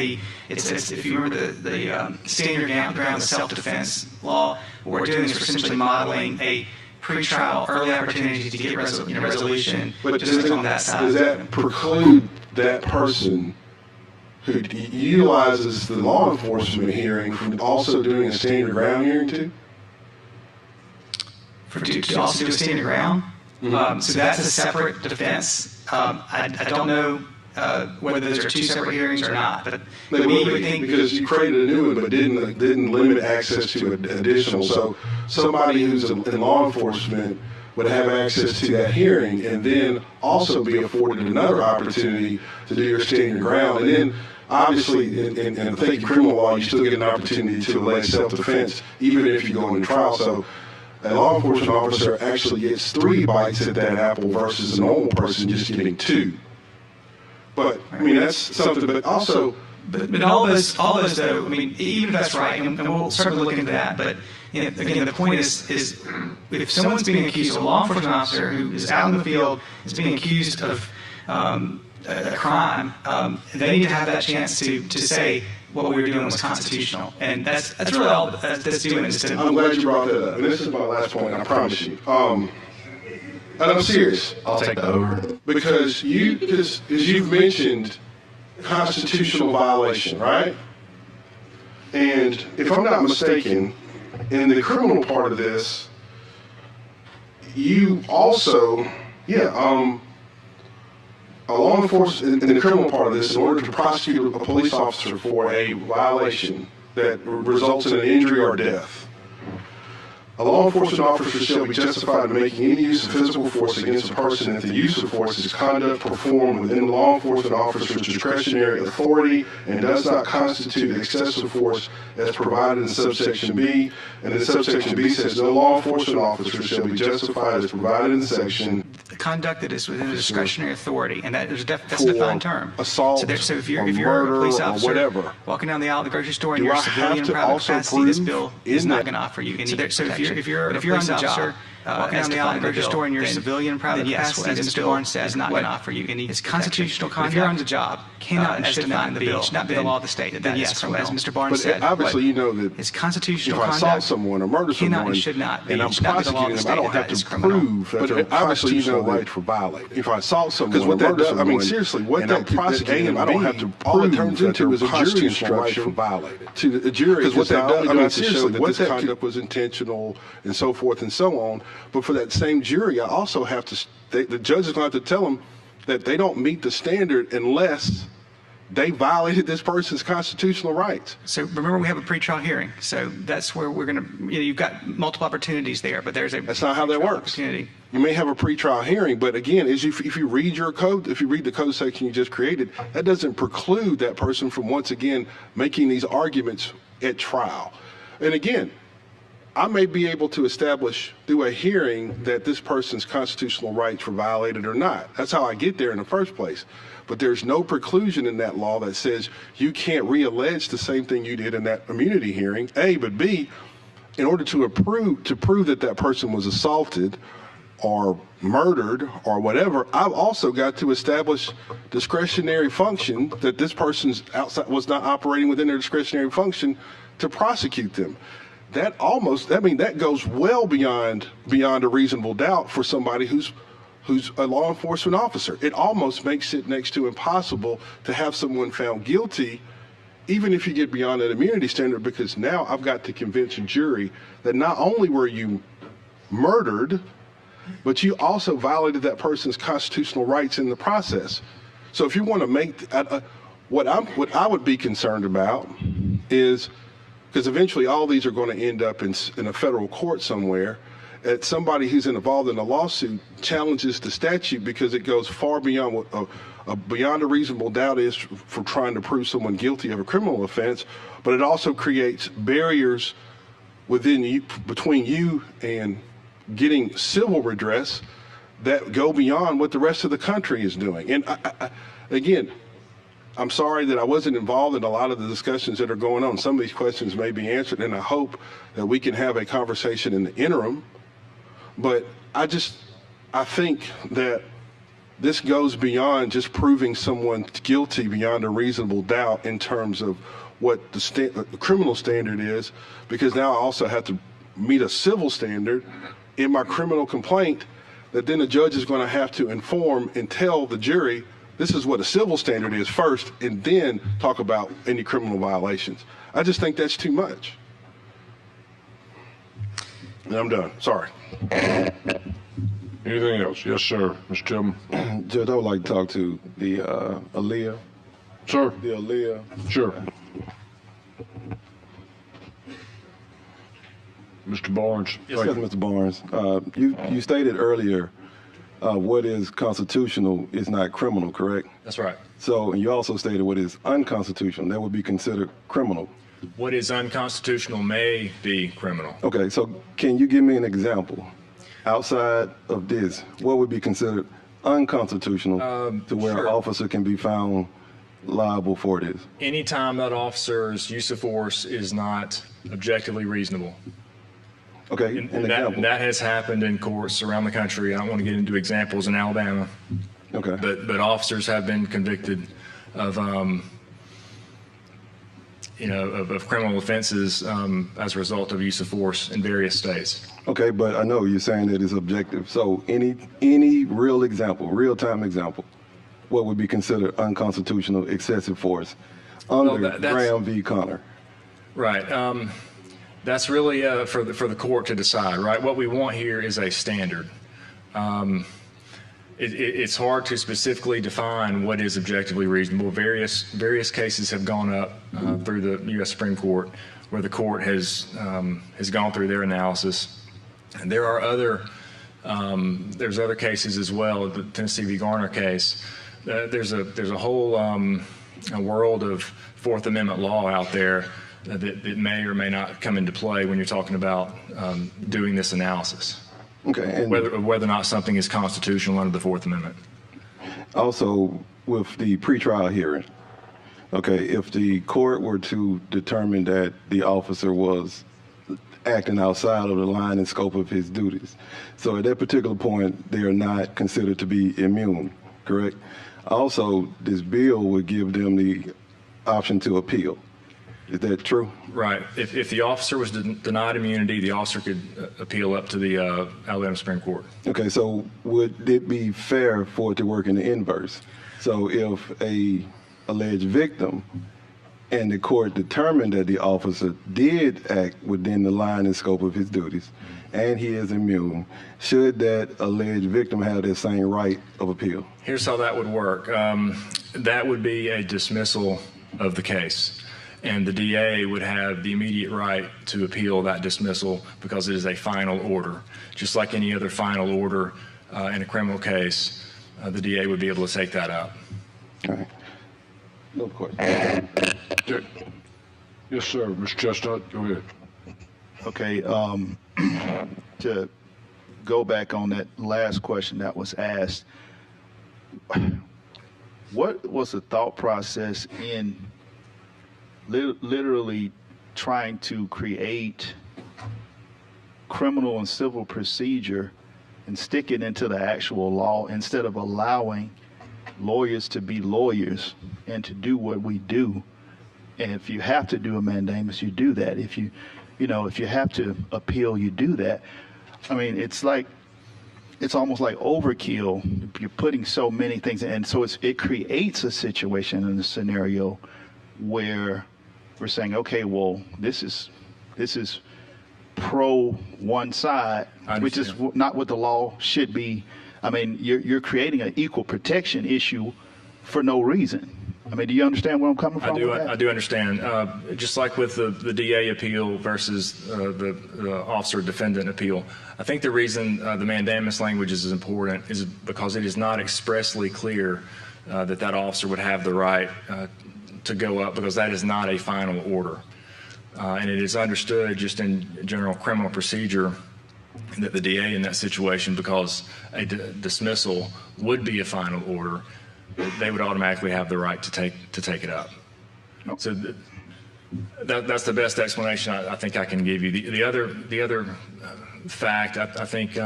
it's if you remember the standard ground of self-defense law, what we're doing is we're essentially modeling a pretrial early opportunity to get resolution But just on that side. does that preclude that person who utilizes the law enforcement hearing from also doing a standard ground hearing too? To also do a standing ground. So that's a separate defense. I don't know whether those are two separate hearings or not, but They we will would be, think because you created a new one, but didn't limit access to additional. So somebody who's in law enforcement would have access to that hearing, and then also be afforded another opportunity to do your standing ground. And then, obviously, in I think criminal law, you still get an opportunity to allege self-defense, even if you go into trial. So a law enforcement officer actually gets 3 bites at that apple versus a normal person just getting 2. But I mean, that's something. But also, But all those though, I mean, even if that's right, and we'll certainly look into that. But again, the point is if someone's being accused, a law enforcement officer who is out in the field is being accused of a crime, they need to have that chance to say what we were doing was constitutional, and that's really all that's doing. Is to, I'm glad you brought that up, and this is my last point. I promise you. And I'm serious. I'll take the over. Because as you've mentioned, constitutional violation, right? And if I'm not mistaken, in the criminal part of this, you also, a law enforcement, in the criminal part of this, in order to prosecute a police officer for a violation that results in an injury or death, a law enforcement officer shall be justified in making any use of physical force against a person if the use of force is conduct performed within the law enforcement officer's discretionary authority and does not constitute excessive force as provided in subsection B. And then subsection B says no law enforcement officer shall be justified as provided in section. the conduct that is within the discretionary authority, and that's a defined term. Assault, so if you're murder, a police or officer whatever. walking down the aisle of the grocery store and Do you're a I have civilian to private also capacity, this prove bill in is not that- going to offer you any So protection. If you're on the job walking as down the aisle of the defined in the grocery bill, store and you're a then- civilian private then yes, capacity, as this Mr. bill Barnes said, is not going to offer you any it's constitutional protection. But conduct. if you're on the job, Cannot and as should defined not in the be- bill, should not be the law of the state. Then That yes, is so as criminal. Mr. Barnes But said, obviously, you know that it's constitutional if I assault conduct. someone or murder Cannot someone, and should not be- and I'm should not be the law of the prosecuting them, I state, don't that have is to criminal. prove that their obviously you constitutional know rights were violated. If I assault someone Because or what that murder does, I mean, someone, seriously, what and that I'm prosecuting them, I don't have to all it prove turns that into their is a jury constitutional rights instruction were violated to the jury. Because what Because that not does, only I do mean, have to show seriously, that what this that conduct was intentional and so forth and so on, but for that same jury, I also have to. The judge is going to have to tell them that they don't meet the standard unless they violated this person's constitutional rights. So remember, we have a pretrial hearing. So that's where we're going to, you've got multiple opportunities there, but there's a That's not how that pretrial works. opportunity. You may have a pretrial hearing, but again, if you read your code, if you read the code section you just created, that doesn't preclude that person from once again making these arguments at trial. And again, I may be able to establish through a hearing that this person's constitutional rights were violated or not. That's how I get there in the first place. But there's no preclusion in that law that says you can't reallege the same thing you did in that immunity hearing, A, but B, in order to prove that that person was assaulted or murdered or whatever, I've also got to establish discretionary function that this person's outside was not operating within their discretionary function to prosecute them. That goes well beyond a reasonable doubt for somebody who's a law enforcement officer. It almost makes it next to impossible to have someone found guilty, even if you get beyond that immunity standard, because now I've got to convince a jury that not only were you murdered, but you also violated that person's constitutional rights in the process. So if you want to make what I would be concerned about is, because eventually all these are going to end up in a federal court somewhere, somebody who's involved in a lawsuit challenges the statute because it goes far beyond what beyond a reasonable doubt is for trying to prove someone guilty of a criminal offense, but it also creates barriers between you and getting civil redress that go beyond what the rest of the country is doing. And again, I'm sorry that I wasn't involved in a lot of the discussions that are going on. Some of these questions may be answered, and I hope that we can have a conversation in the interim. But I think that this goes beyond just proving someone guilty beyond a reasonable doubt in terms of what the criminal standard is, because now I also have to meet a civil standard in my criminal complaint that then the judge is going to have to inform and tell the jury this is what a civil standard is first, and then talk about any criminal violations. I just think that's too much. And I'm done. Sorry. Anything else? Yes, sir. Mr. Tillman. Judge, I would like to talk to the Aaliyah. Sir. The Aaliyah. Sure. Mr. Barnes. Yes, Mr. Barnes. You stated earlier what is constitutional is not criminal, correct? That's right. So, and you also stated what is unconstitutional. That would be considered criminal. What is unconstitutional may be criminal. Okay, so can you give me an example outside of this? What would be considered unconstitutional to where sure. an officer can be found liable for this? Anytime that officer's use of force is not objectively reasonable. Okay, and that has happened in courts around the country. I don't want to get into examples in Alabama. Okay. But officers have been convicted of of criminal offenses as a result of use of force in various states. Okay, but I know you're saying that it's objective. So any real example, real-time example, what would be considered unconstitutional excessive force under Graham v. Connor? Right. That's really for the court to decide, right? What we want here is a standard. It's hard to specifically define what is objectively reasonable. Various cases have gone up through the U.S. Supreme Court where the court has gone through their analysis. And there are there's other cases as well. The Tennessee v. Garner case. There's a whole a world of Fourth Amendment law out there that may or may not come into play when you're talking about doing this analysis. Okay. And whether or not something is constitutional under the Fourth Amendment. Also, with the pretrial hearing, okay, if the court were to determine that the officer was acting outside of the line and scope of his duties, so at that particular point, they are not considered to be immune, correct? Also, this bill would give them the option to appeal. Is that true? Right. If the officer was denied immunity, the officer could appeal up to the Alabama Supreme Court. Okay, so would it be fair for it to work in the inverse? So if a alleged victim and the court determined that the officer did act within the line and scope of his duties and he is immune, should that alleged victim have that same right of appeal? Here's how that would work. That would be a dismissal of the case. And the DA would have the immediate right to appeal that dismissal because it is a final order. Just like any other final order in a criminal case, the DA would be able to take that up. All right. No question. Okay. Yes, sir. Mr. Chestnut, go ahead. Okay. To go back on that last question that was asked, what was the thought process in literally trying to create criminal and civil procedure and stick it into the actual law instead of allowing lawyers to be lawyers and to do what we do? And if you have to do a mandamus, you do that. If you have to appeal, you do that. I mean, it's almost like overkill. You're putting so many things in, and so it creates a situation and a scenario where we're saying, okay, well, this is pro one side, which is not what the law should be. I mean, you're creating an equal protection issue for no reason. I mean, do you understand where I'm coming from? I do understand. Just like with the DA appeal versus the officer defendant appeal, I think the reason the mandamus language is important is because it is not expressly clear that officer would have the right to go up, because that is not a final order. And it is understood just in general criminal procedure that the DA in that situation, because a dismissal would be a final order, they would automatically have the right to take it up. So that's the best explanation I think I can give you. The other fact, I think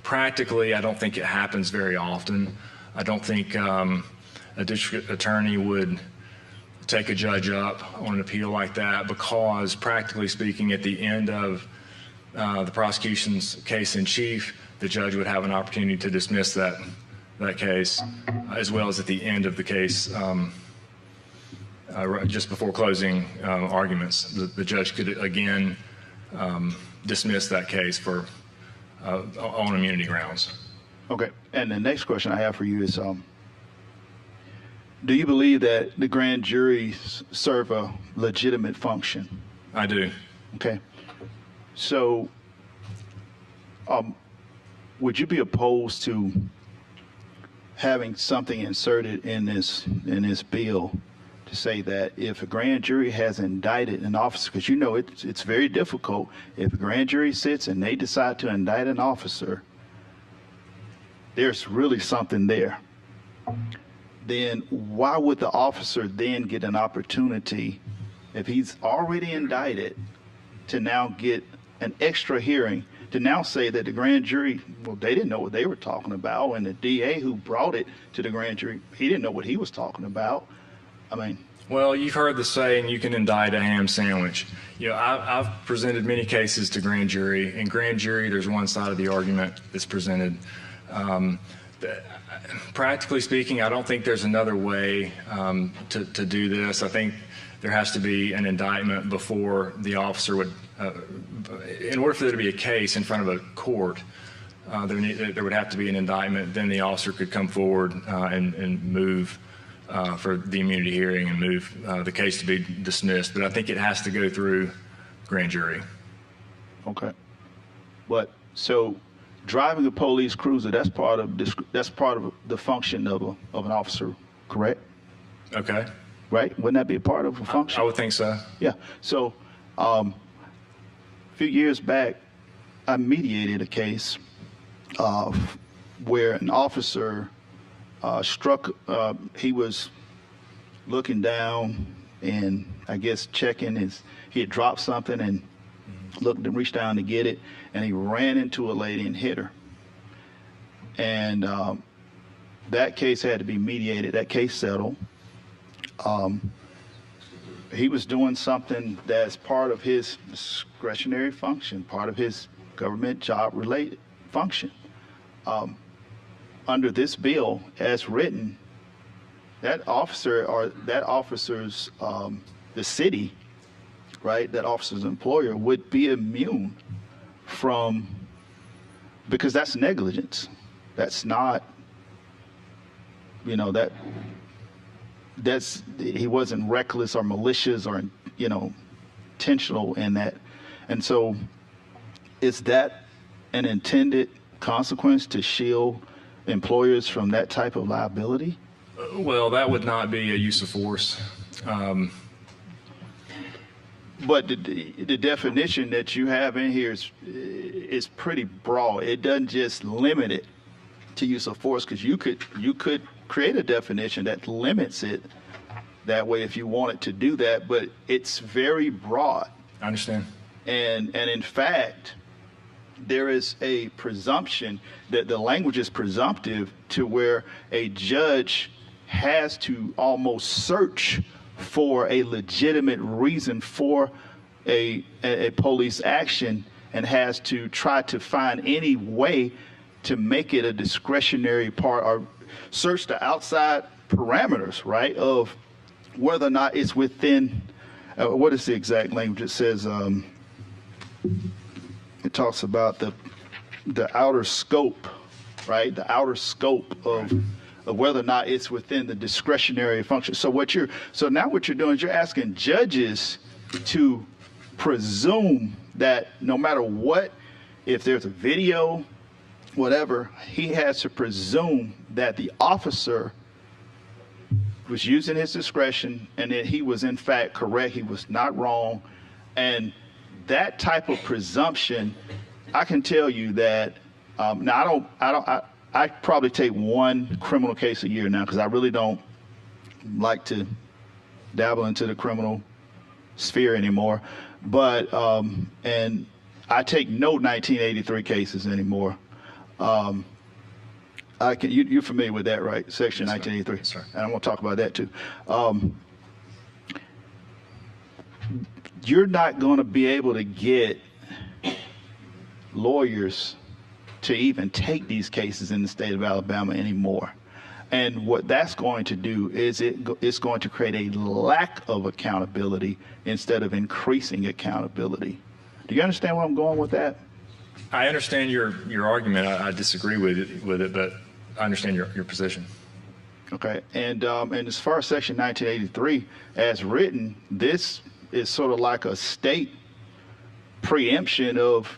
practically, I don't think it happens very often. I don't think a district attorney would take a judge up on an appeal like that, because practically speaking, at the end of the prosecution's case in chief, the judge would have an opportunity to dismiss that case, as well as at the end of the case, just before closing arguments, the judge could again dismiss that case for on immunity grounds. Okay, and the next question I have for you is, do you believe that the grand juries serve a legitimate function? I do. Okay. So, would you be opposed to having something inserted in this bill to say that if a grand jury has indicted an officer, because you know it's very difficult, if a grand jury sits and they decide to indict an officer, there's really something there. Then why would the officer then get an opportunity, if he's already indicted, to now get an extra hearing, to now say that the grand jury, well, they didn't know what they were talking about, and the DA who brought it to the grand jury, he didn't know what he was talking about. I mean, well, you've heard the saying, you can indict a ham sandwich. You know, I've presented many cases to grand jury. In grand jury, there's one side of the argument that's presented. Practically speaking, I don't think there's another way to do this. I think there has to be an indictment before the officer would, in order for there to be a case in front of a court, there would have to be an indictment. Then the officer could come forward and move for the immunity hearing and move the case to be dismissed. But I think it has to go through grand jury. Okay. But so driving a police cruiser, that's part of the function of an officer, correct? Okay. Right? Wouldn't that be a part of a function? I would think so. Yeah. So a few years back, I mediated a case where an officer struck, he was looking down and I guess checking he had dropped something and looked and reached down to get it, and he ran into a lady and hit her. And that case had to be mediated. That case settled. He was doing something that's part of his discretionary function, part of his government job-related function. Under this bill, as written, that officer or that officer's, the city, right, that officer's employer would be immune from, because that's negligence. That's not, he wasn't reckless or malicious or, intentional in that. And so is that an intended consequence to shield employers from that type of liability? Well, that would not be a use of force. But the definition that you have in here is pretty broad. It doesn't just limit it to use of force, because you could create a definition that limits it that way if you wanted to do that, but it's very broad. I understand. And in fact, there is a presumption that the language is presumptive to where a judge has to almost search for a legitimate reason for a police action and has to try to find any way to make it a discretionary part or search the outside parameters, right, of whether or not it's within, what is the exact language? It says, it talks about the outer scope, right, the outer scope of whether or not it's within the discretionary function. So now what you're doing is you're asking judges to presume that no matter what, if there's a video, whatever, he has to presume that the officer was using his discretion and that he was in fact correct, he was not wrong. And that type of presumption, I can tell you that, now I I probably take one criminal case a year now because I really don't like to dabble into the criminal sphere anymore. But and I take no 1983 cases anymore. You're familiar with that, right? Section 1983. Yes, sir. And I'm going to talk about that too. You're not going to be able to get lawyers to even take these cases in the state of Alabama anymore. And what that's going to do is it's going to create a lack of accountability instead of increasing accountability. Do you understand where I'm going with that? I understand your argument. I disagree with it, but I understand your position. Okay, and as far as Section 1983 as written, this is sort of like a state preemption of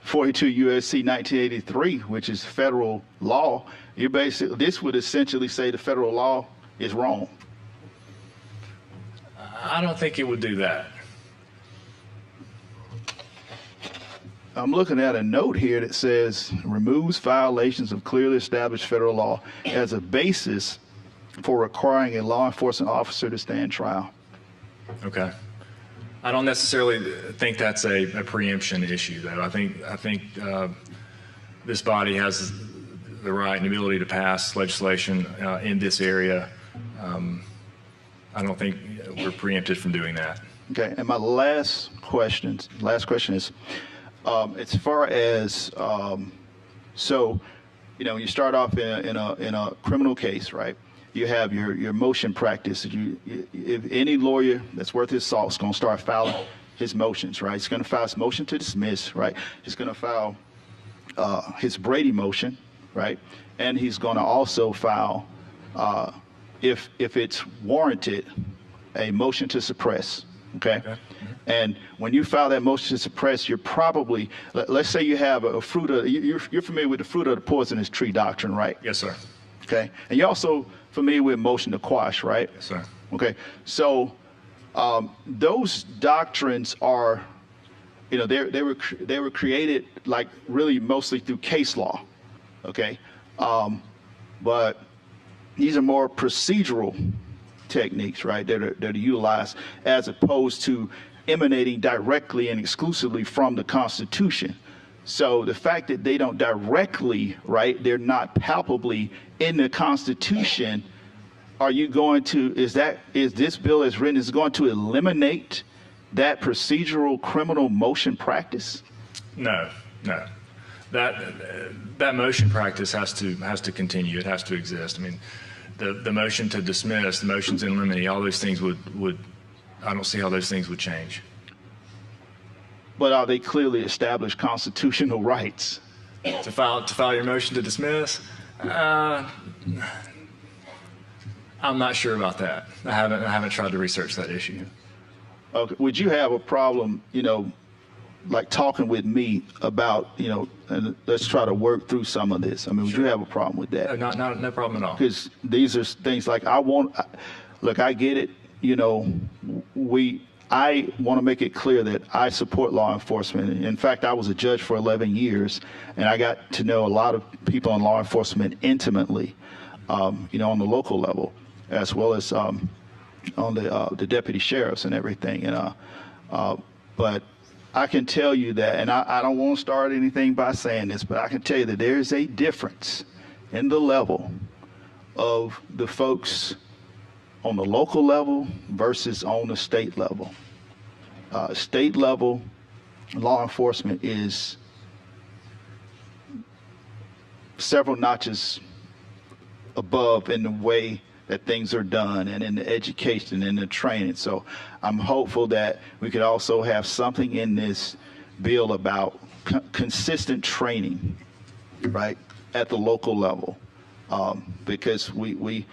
42 U.S.C. 1983, which is federal law. This would essentially say the federal law is wrong. I don't think it would do that. I'm looking at a note here that says removes violations of clearly established federal law as a basis for requiring a law enforcement officer to stand trial. Okay. I don't necessarily think that's a preemption issue, though. I think this body has the right and ability to pass legislation in this area. I don't think we're preempted from doing that. Okay. And my last question is, as far as so, you start off in a criminal case, right? You have your motion practice. If any lawyer that's worth his salt is going to start filing his motions, right? He's going to file his motion to dismiss, right? He's going to file his Brady motion, right? And he's going to also file, if it's warranted, a motion to suppress. Okay. And when you file that motion to suppress, you're probably, let's say you have a fruit of, you're familiar with the fruit of the poisonous tree doctrine, right? Yes, sir. Okay. And you're also familiar with motion to quash, right? Yes, sir. Okay. So those doctrines are, they were created like really mostly through case law. Okay. But these are more procedural techniques, right, that are utilized as opposed to emanating directly and exclusively from the Constitution. So the fact that they don't directly, right, they're not palpably in the Constitution, is this bill as written, is going to eliminate that procedural criminal motion practice? No. That motion practice has to continue. It has to exist. I mean, the motion to dismiss, the motions in limine, all those things would I don't see how those things would change. But are they clearly established constitutional rights? To file your motion to dismiss? I'm not sure about that. I haven't tried to research that issue. Okay. Would you have a problem, like talking with me about, and let's try to work through some of this? I mean, would you have a problem with that? No problem at all. Because these are things like I get it. I want to make it clear that I support law enforcement. In fact, I was a judge for 11 years, and I got to know a lot of people in law enforcement intimately, on the local level, as well as on the deputy sheriffs and everything. But I can tell you that, and I don't want to start anything by saying this, but I can tell you that there is a difference in the level of the folks on the local level versus on the state level. State level law enforcement is several notches above in the way that things are done and in the education and the training. So I'm hopeful that we could also have something in this bill about consistent training, right, at the local level. Because we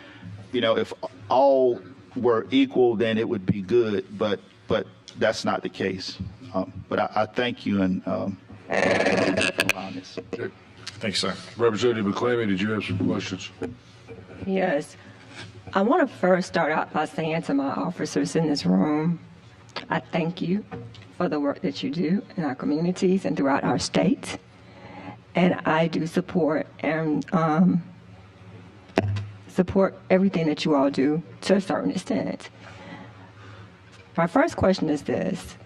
if all were equal, then it would be good, but that's not the case. But I thank you and for allowing this. Thank you, sir. Representative McClammy, did you have some questions? Yes. I want to first start out by saying to my officers in this room, I thank you for the work that you do in our communities and throughout our state. and I do support and support everything that you all do to a certain extent. My first question is this.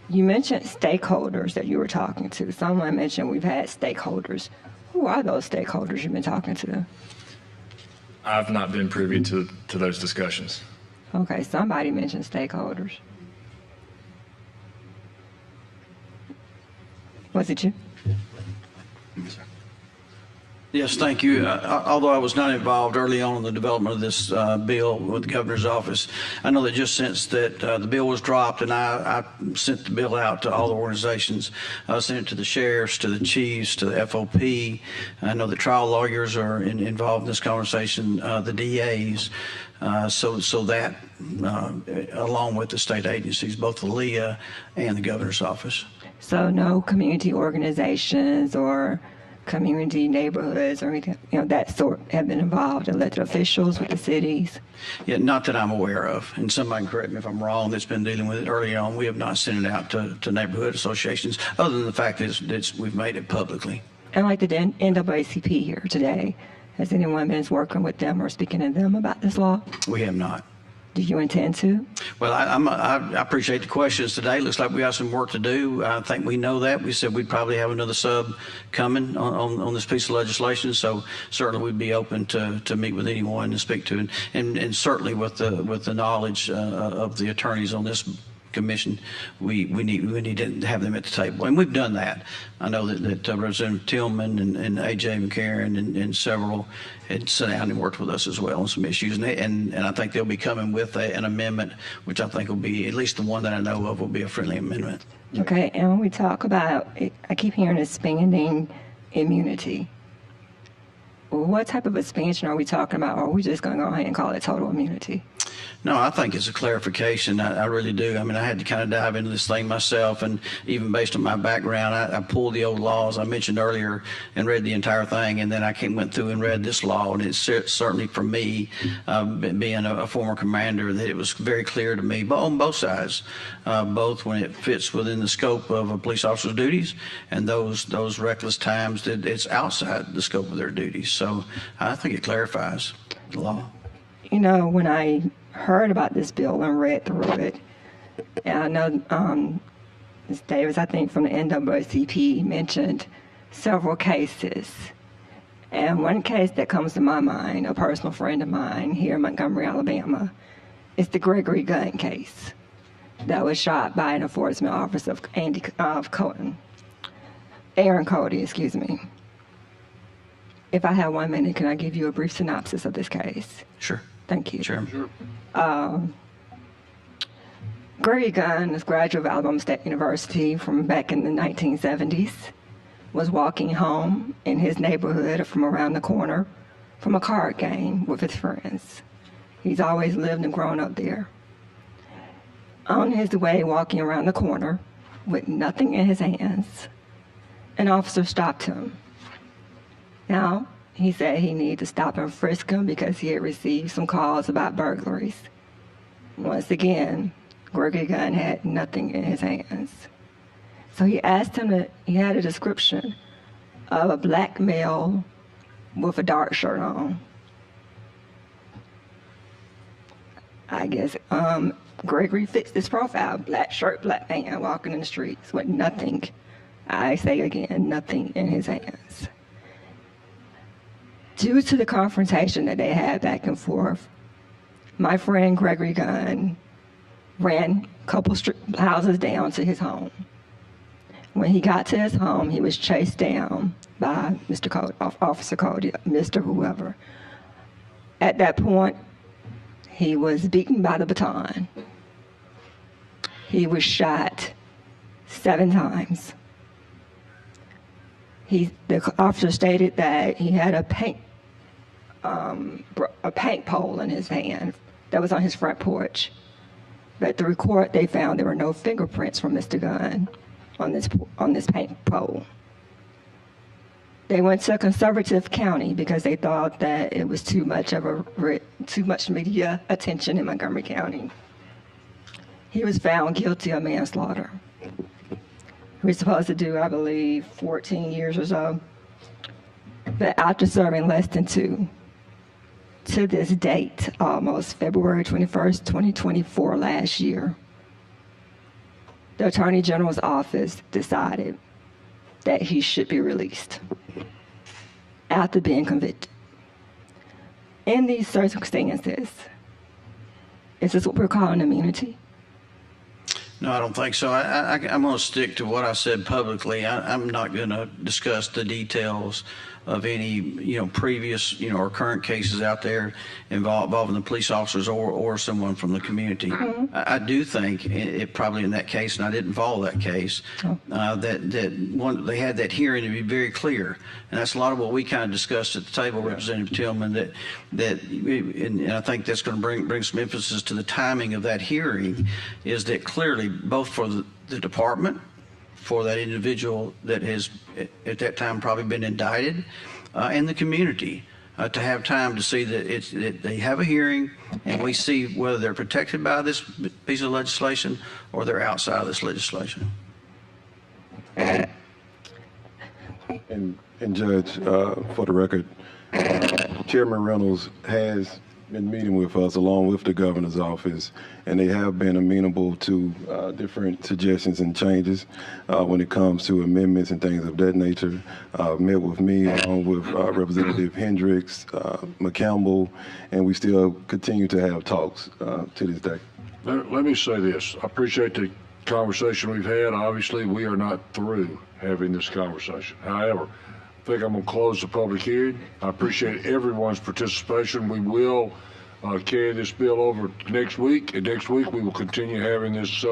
You mentioned stakeholders that you were talking to. Someone mentioned we've had stakeholders. Who are those stakeholders you've been talking to? I've not been privy to those discussions. Okay, somebody mentioned stakeholders. Was it you? Yes, thank you. Although I was not involved early on in the development of this bill with the governor's office, I know that just since that the bill was dropped and I sent the bill out to all the organizations, I sent it to the sheriffs, to the chiefs, to the FOP. I know the trial lawyers are involved in this conversation, the DAs. So that, along with the state agencies, both the LEA and the governor's office. So no community organizations or community neighborhoods or anything, that sort have been involved, elected officials with the cities? Yeah, not that I'm aware of. And somebody can correct me if I'm wrong, that's been dealing with it early on. We have not sent it out to neighborhood associations, other than the fact that we've made it publicly. And like the NAACP here today, has anyone been working with them or speaking to them about this law? We have not. Do you intend to? Well, I appreciate the questions today. Looks like we got some work to do. I think we know that. We said we'd probably have another sub coming on this piece of legislation. So certainly we'd be open to meet with anyone and speak to, and certainly with the knowledge of the attorneys on this commission, we need to have them at the table, and we've done that. I know that Representative Tillman and AJ McCarron and several had sat down and worked with us as well on some issues, and I think they'll be coming with an amendment, which I think will be, at least the one that I know of, will be a friendly amendment. Okay, and when we talk about, I keep hearing expanding immunity. What type of expansion are we talking about, or are we just going to go ahead and call it total immunity? No, I think it's a clarification. I really do. I mean, I had to kind of dive into this thing myself, and even based on my background, I pulled the old laws I mentioned earlier and read the entire thing, and then I went through and read this law, and it's certainly for me, being a former commander, that it was very clear to me, but on both sides, both when it fits within the scope of a police officer's duties and those reckless times that it's outside the scope of their duties. So I think it clarifies the law. When I heard about this bill and read through it, and I know Ms. Davis, I think from the NAACP, mentioned several cases. And one case that comes to my mind, a personal friend of mine here in Montgomery, Alabama, is the Gregory gun case that was shot by an enforcement officer of Aaron Cody, excuse me. If I have 1 minute, can I give you a brief synopsis of this case? Sure. Thank you. Sure. Gregory Gunn is a graduate of Alabama State University from back in the 1970s, was walking home in his neighborhood from around the corner from a card game with his friends. He's always lived and grown up there. On his way walking around the corner with nothing in his hands, an officer stopped him. Now, he said he needed to stop and frisk him because he had received some calls about burglaries. Once again, Gregory Gunn had nothing in his hands. So he asked him he had a description of a black male with a dark shirt on. I guess Gregory fits this profile, black shirt, black man walking in the streets with nothing, I say again, nothing in his hands. Due to the confrontation that they had back and forth, my friend Gregory Gunn ran a couple houses down to his home. When he got to his home, he was chased down by Mr. Cody, Officer Cody, Mr. whoever. At that point, he was beaten by the baton. He was shot 7 times. The officer stated that he had a paint pole in his hand that was on his front porch. But the report, they found there were no fingerprints from Mr. Gunn on this paint pole. They went to a conservative county because they thought that it was too much media attention in Montgomery County. He was found guilty of manslaughter. He was supposed to do, I believe, 14 years or so. But after serving less than 2, to this date, almost February 21st, 2024, last year, the Attorney General's office decided that he should be released after being convicted. In these circumstances, is this what we're calling immunity? No, I don't think so. I'm going to stick to what I said publicly. I'm not going to discuss the details of any, previous, or current cases out there involving the police officers or someone from the community. Mm-hmm. I do think it probably in that case, and I didn't follow that case, that they had that hearing to be very clear, and that's a lot of what we kind of discussed at the table, Representative Tillman. And I think that's going to bring some emphasis to the timing of that hearing. Is that clearly both for the department, for that individual that has at that time probably been indicted, and the community to have time to see that they have a hearing and we see whether they're protected by this piece of legislation or they're outside of this legislation. And Judge, for the record, Chairman Reynolds has been meeting with us along with the governor's office, and they have been amenable to different suggestions and changes when it comes to amendments and things of that nature. Met with me along with Representative Hendricks, McCampbell, and we still continue to have talks to this day. Let me say this. I appreciate the conversation we've had. Obviously, we are not through having this conversation. However, I think I'm going to close the public hearing. I appreciate everyone's participation. We will carry this bill over next week, and next week we will continue having this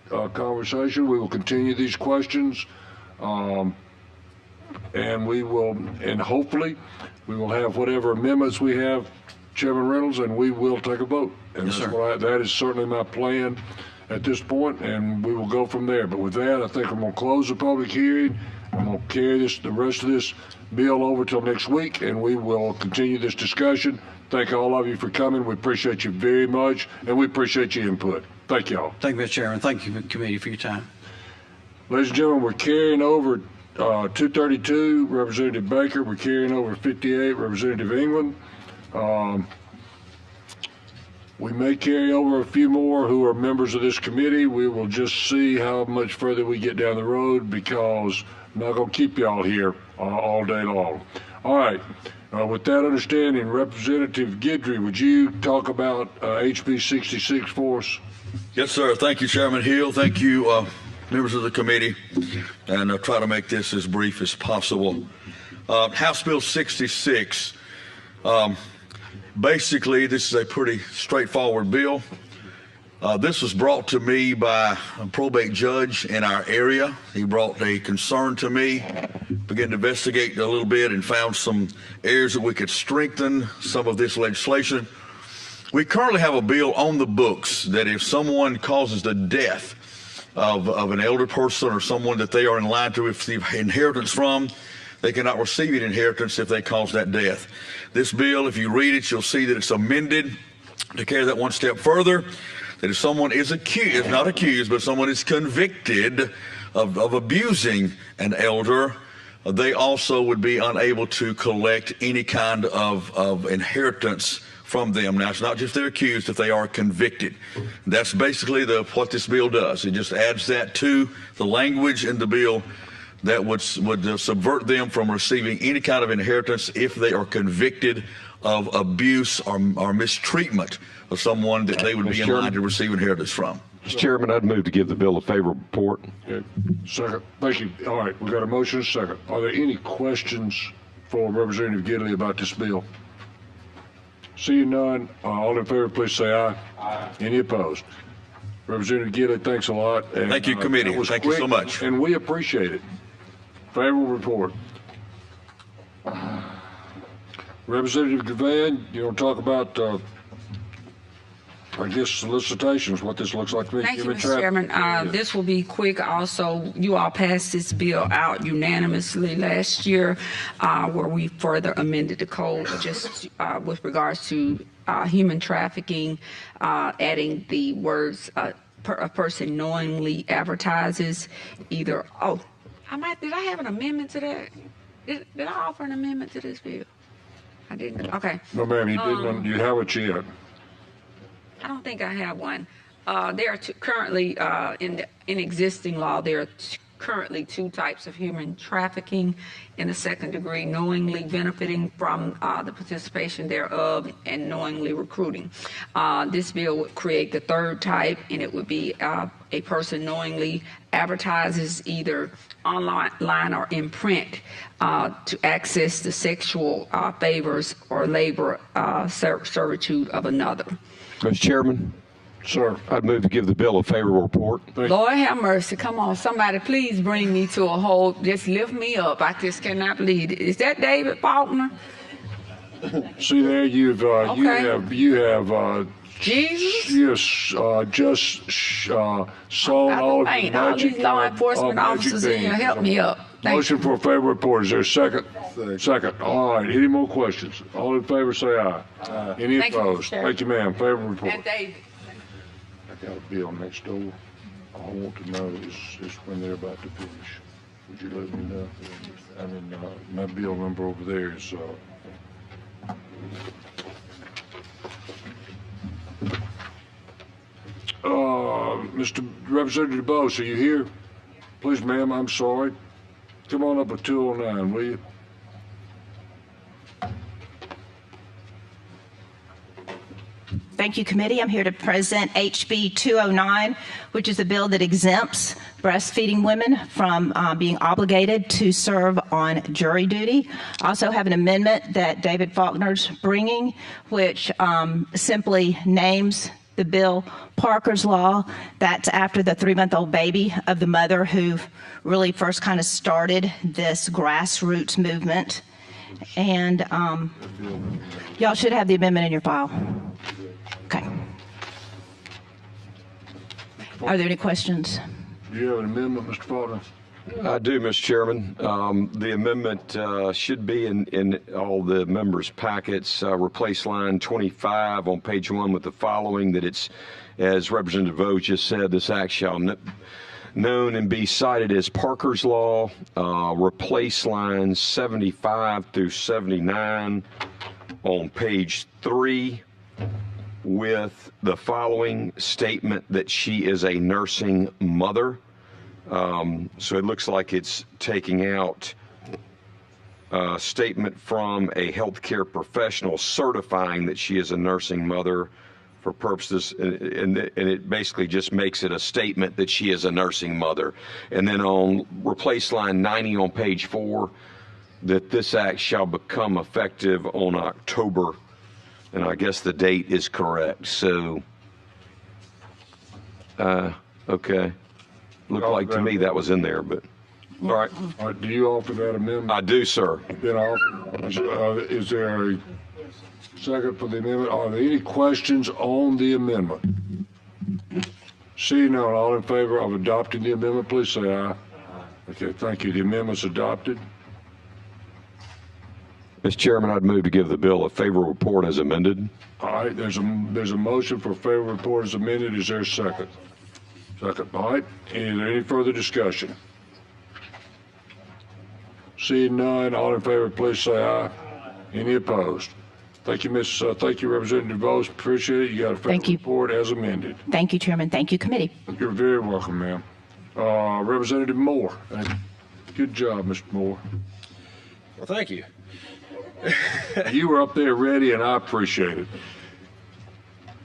conversation. We will continue these questions, and hopefully we will have whatever amendments we have, Chairman Reynolds, and we will take a vote. And yes, that is certainly my plan at this point, and we will go from there. But with that, I think I'm going to close the public hearing. I'm going to carry the rest of this bill over till next week, and we will continue this discussion. Thank all of you for coming. We appreciate you very much, and we appreciate your input. Thank you all. Thank you, Mr. Chairman. Thank you, committee, for your time. Ladies and gentlemen, we're carrying over 232, Representative Baker. We're carrying over 58, Representative England. We may carry over a few more who are members of this committee. We will just see how much further we get down the road, because I'm not going to keep y'all here all day long. All right. With that understanding, Representative Gidley, would you talk about HB 66 for us? Yes, sir. Thank you, Chairman Hill. Thank you, members of the committee. And I'll try to make this as brief as possible. House Bill 66. Basically, this is a pretty straightforward bill. This was brought to me by a probate judge in our area. He brought a concern to me, began to investigate a little bit, and found some areas that we could strengthen some of this legislation. We currently have a bill on the books that if someone causes the death of an elder person or someone that they are in line to receive inheritance from, they cannot receive an inheritance if they cause that death. This bill, if you read it, you'll see that it's amended to carry that one step further, that if someone is accused, not accused, but someone is convicted of abusing an elder, they also would be unable to collect any kind of inheritance from them. Now, it's not just they're accused, if they are convicted. That's basically what this bill does. It just adds that to the language in the bill that would subvert them from receiving any kind of inheritance if they are convicted of abuse or mistreatment of someone that they would be in line to receive inheritance from. Mr. Chairman, I'd move to give the bill a favorable report. Okay. Second. Thank you. All right, we've got a motion and a second. Are there any questions for Representative Gidley about this bill? Seeing none, all in favor, please say aye. Aye. Any opposed? Representative Gidley, thanks a lot. And, thank you, committee. Thank you so much. And we appreciate it. Favorable report. Representative Givan, you want to talk about, I guess, solicitations, what this looks like to me? Thank you, Mr. Chairman. This will be quick. Also, you all passed this bill out unanimously last year, where we further amended the code just with regards to human trafficking, adding the words a person knowingly advertises either, did I have an amendment to that? Did I offer an amendment to this bill? I didn't. Okay. No, ma'am, you didn't. You haven't yet. I don't think I have one. There are currently in existing law. There are currently two types of human trafficking in the second degree: knowingly benefiting from the participation thereof and knowingly recruiting. This bill would create the third type, and it would be a person knowingly advertises either online or in print to access the sexual favors or labor servitude of another. Mr. Chairman. Sir. I'd move to give the bill a favorable report. Lord have mercy. Come on, somebody please bring me to a hold. Just lift me up. I just cannot believe it. Is that David Faulkner? See there, you have Jesus? Yes, just sold all of the all these law enforcement officers in here. Help me up. Motion for a favorable report. Is there a second? Second. All right. Any more questions? All in favor say aye. Aye. Any opposed? Thank you, ma'am. Favorable report. And David. I got a bill next door. All I want to know is when they're about to finish. Would you let me know? I mean, my bill number over there is Mr. Representative DuBose, are you here? Please, ma'am, I'm sorry. Come on up with 209, will you? Thank you, committee. I'm here to present HB 209, which is a bill that exempts breastfeeding women from being obligated to serve on jury duty. I also have an amendment that David Faulkner's bringing, which simply names the bill Parker's Law. That's after the 3-month-old baby of the mother who really first kind of started this grassroots movement. And y'all should have the amendment in your file. Okay. Are there any questions? Do you have an amendment, Mr. Faulkner? I do, Mr. Chairman. The amendment should be in all the members' packets. Replace line 25 on page 1 with the following, that it's, as Representative DuBose just said, this act shall known and be cited as Parker's Law. Replace lines 75 through 79 on page 3 with the following statement, that she is a nursing mother. So it looks like it's taking out a statement from a healthcare professional certifying that she is a nursing mother for purposes, and it basically just makes it a statement that she is a nursing mother. And then on replace line 90 on page 4, that this act shall become effective on October, and I guess the date is correct. So, okay. Looked like to me that was in there, but all right. All right. Do you offer that amendment? I do, sir. Then is there a second for the amendment? Are there any questions on the amendment? Seeing none, all in favor of adopting the amendment, please say aye. Okay, thank you. The amendment's adopted. Mr. Chairman, I'd move to give the bill a favorable report as amended. All right. There's a motion for favorable report as amended. Is there a second? Second. All right. Is there any further discussion? Seeing none, all in favor, please say aye. Any opposed? Thank you, thank you, Representative DuBose. Appreciate it. You got a favorable report as amended. Thank you, Chairman. Thank you, committee. You're very welcome, ma'am. Representative Moore. Good job, Mr. Moore. Well, thank you. You were up there ready, and I appreciate it.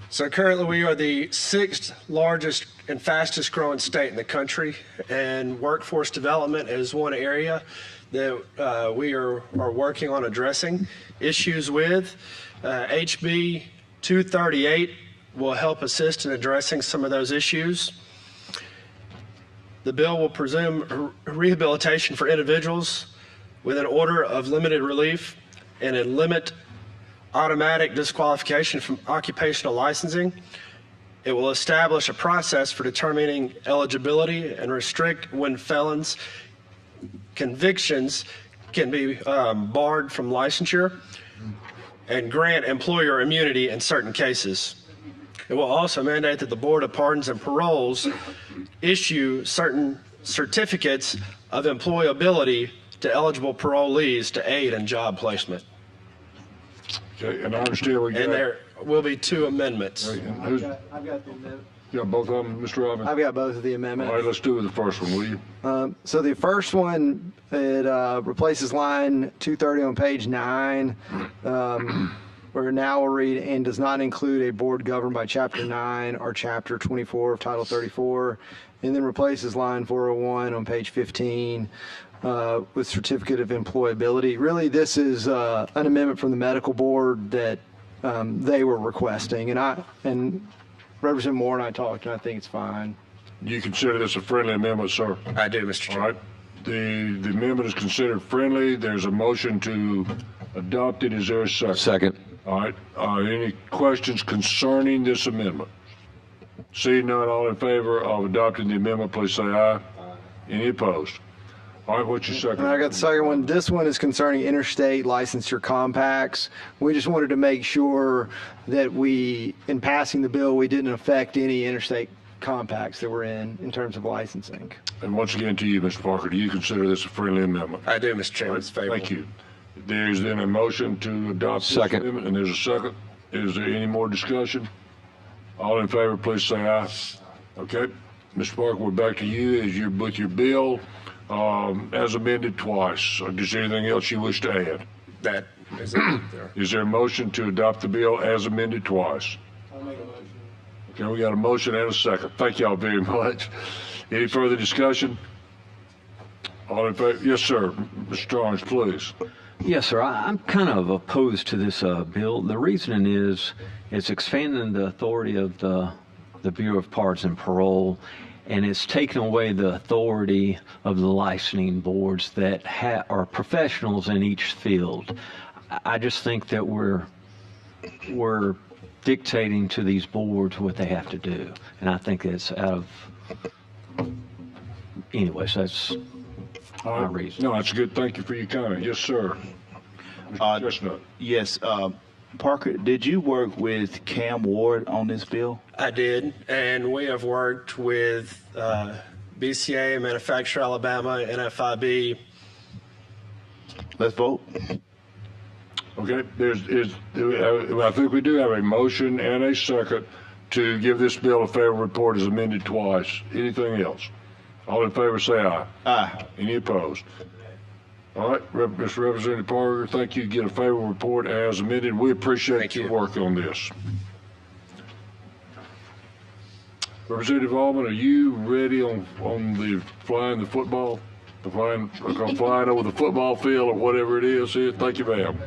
So currently we are the 6th largest and fastest growing state in the country, and workforce development is one area that we are working on addressing issues with. HB 238 will help assist in addressing some of those issues. The bill will presume rehabilitation for individuals with an order of limited relief and a limit automatic disqualification from occupational licensing. It will establish a process for determining eligibility and restrict when felons' convictions can be barred from licensure, and grant employer immunity in certain cases. It will also mandate that the Board of Pardons and Paroles issue certain certificates of employability to eligible parolees to aid in job placement. Okay, and I understand we got. And there will be 2 amendments. Right, and I've got the amendment. You got both of them, Mr. Robbins? I've got both of the amendments. All right, let's do the first one, will you? So the first one, it replaces line 230 on page 9, where now we'll read, and does not include a board governed by Chapter 9 or Chapter 24 of Title 34, and then replaces line 401 on page 15 with certificate of employability. Really, this is an amendment from the medical board that they were requesting, and Representative Moore and I talked, and I think it's fine. You consider this a friendly amendment, sir? I do, Mr. Chair. All right. The amendment is considered friendly. There's a motion to adopt it. Is there a second? Second. All right. Any questions concerning this amendment? Seeing none, all in favor of adopting the amendment, please say aye. Aye. Any opposed? All right, what's your second? And I got the second one. This one is concerning interstate licensure compacts. We just wanted to make sure that in passing the bill, we didn't affect any interstate compacts that were in terms of licensing. And once again to you, Mr. Parker, do you consider this a friendly amendment? I do, Mr. Chairman. It's favorable. Thank you. There's then a motion to adopt this amendment, and there's a second. Is there any more discussion? All in favor, please say aye. Okay. Mr. Parker, we're back to you with your bill. As amended twice. Is there anything else you wish to add? That is it there. Is there a motion to adopt the bill as amended twice? I'll make a motion. Okay, we got a motion and a second. Thank y'all very much. Any further discussion? All in favor? Yes, sir. Mr. Starnes, please. Yes, sir. I'm kind of opposed to this bill. The reason is it's expanding the authority of the Bureau of Pardons and Parole, and it's taken away the authority of the licensing boards that are professionals in each field. I just think that we're dictating to these boards what they have to do, and I think it's out of. Anyways, that's my reason. No, that's good. Thank you for your comment. Yes, sir. Chestnut. Yes, Parker, did you work with Cam Ward on this bill? I did, and we have worked with BCA, Manufacturer Alabama, NFIB. Let's vote. Okay, I think we do have a motion and a second to give this bill a favorable report as amended twice. Anything else? All in favor say aye. Aye. Any opposed? All right, Mr. Representative Parker, thank you. Get a favorable report as amended. We appreciate your work on this. Representative Almond, are you ready on the flying the football? Flying over the football field or whatever it is here? Thank you, ma'am.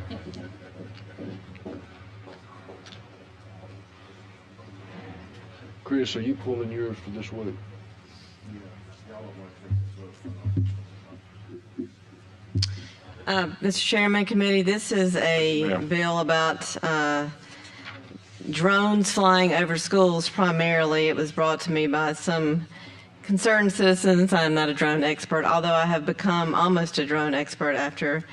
Chris, are you pulling yours for this week? Mr. Chairman, committee, this is a bill about drones flying over schools primarily. It was brought to me by some concerned citizens. I'm not a drone expert, although I have become almost a drone expert after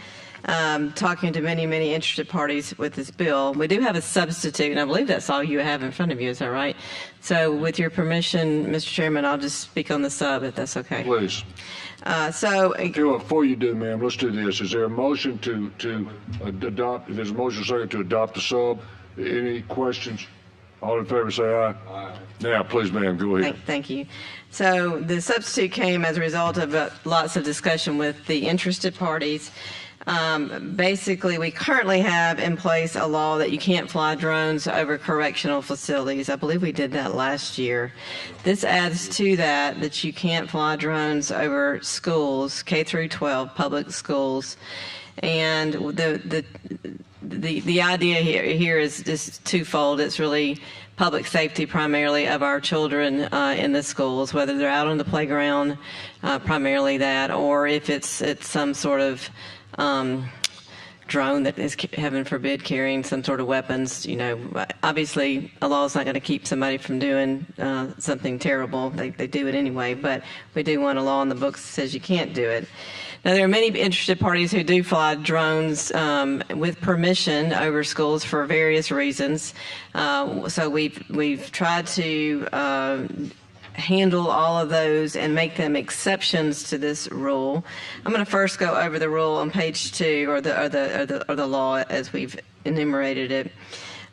talking to many, many interested parties with this bill. We do have a substitute, and I believe that's all you have in front of you. Is that right? So with your permission, Mr. Chairman, I'll just speak on the sub, if that's okay. Please. Before you do, ma'am, let's do this. Is there a motion to adopt? There's a motion second to adopt the sub. Any questions? All in favor say aye. Aye. Now, please, ma'am, go ahead. Thank you. So the substitute came as a result of lots of discussion with the interested parties. Basically, we currently have in place a law that you can't fly drones over correctional facilities. I believe we did that last year. This adds to that you can't fly drones over schools, K through 12 public schools. And the idea here is just twofold. It's really public safety primarily of our children in the schools, whether they're out on the playground, primarily that, or if it's some sort of drone that is, heaven forbid, carrying some sort of weapons. You know, obviously a law is not going to keep somebody from doing something terrible. They do it anyway, but we do want a law in the books that says you can't do it. Now, there are many interested parties who do fly drones with permission over schools for various reasons. So we've tried to handle all of those and make them exceptions to this rule. I'm going to first go over the rule on page 2, or the law as we've enumerated it.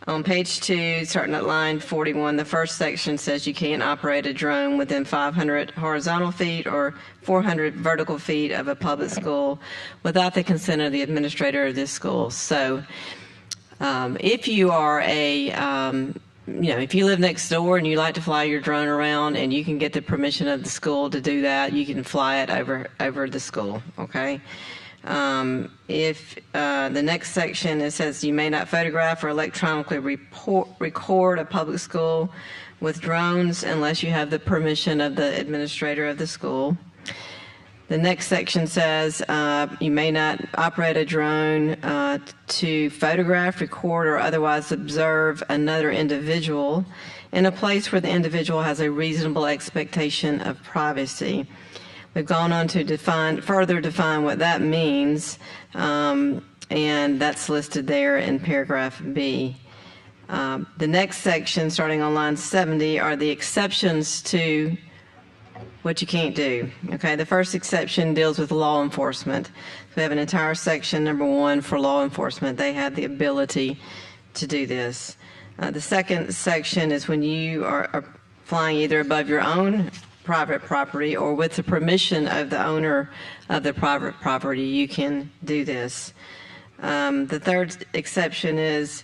On page 2, starting at line 41, the first section says you can't operate a drone within 500 horizontal feet or 400 vertical feet of a public school without the consent of the administrator of this school. So if you are if you live next door and you like to fly your drone around and you can get the permission of the school to do that, you can fly it over the school, okay? If the next section, it says you may not photograph or electronically record a public school with drones unless you have the permission of the administrator of the school. The next section says you may not operate a drone to photograph, record, or otherwise observe another individual in a place where the individual has a reasonable expectation of privacy. We've gone on to further define what that means, and that's listed there in paragraph B. The next section, starting on line 70, are the exceptions to what you can't do. Okay, the first exception deals with law enforcement. We have an entire section, number 1, for law enforcement. They have the ability to do this. The second section is when you are flying either above your own private property or with the permission of the owner of the private property, you can do this. The third exception is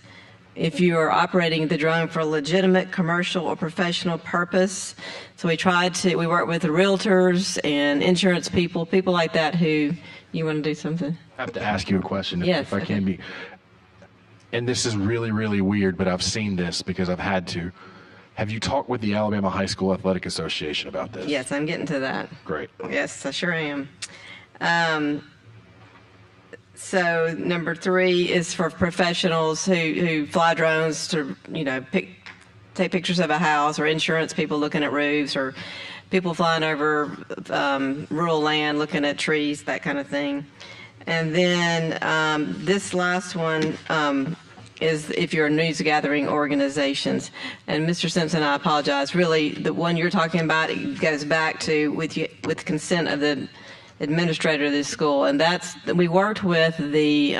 if you are operating the drone for a legitimate commercial or professional purpose. So we work with the realtors and insurance people like that who, you want to do something? I have to ask you a question if I can be. And this is really, really weird, but I've seen this because I've had to. Have you talked with the Alabama High School Athletic Association about this? Yes, I'm getting to that. Great. Yes, I sure am. So number 3 is for professionals who fly drones to, take pictures of a house, or insurance people looking at roofs, or people flying over rural land looking at trees, that kind of thing. And then this last one is if you're news gathering organizations. And Mr. Simpson, I apologize. Really, the one you're talking about, it goes back to with consent of the administrator of this school, and we worked with the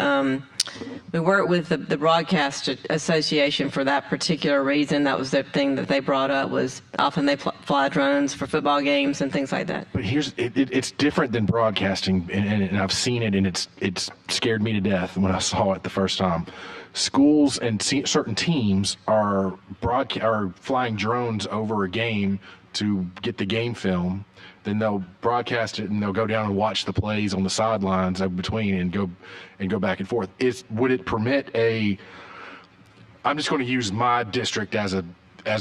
Broadcast Association for that particular reason. That was the thing that they brought up, was often they fly drones for football games and things like that. But it's different than broadcasting, and I've seen it, and it's scared me to death when I saw it the first time. Schools and certain teams are flying drones over a game to get the game film. Then they'll broadcast it and they'll go down and watch the plays on the sidelines in between and go back and forth. Would it permit I'm just going to use my district as a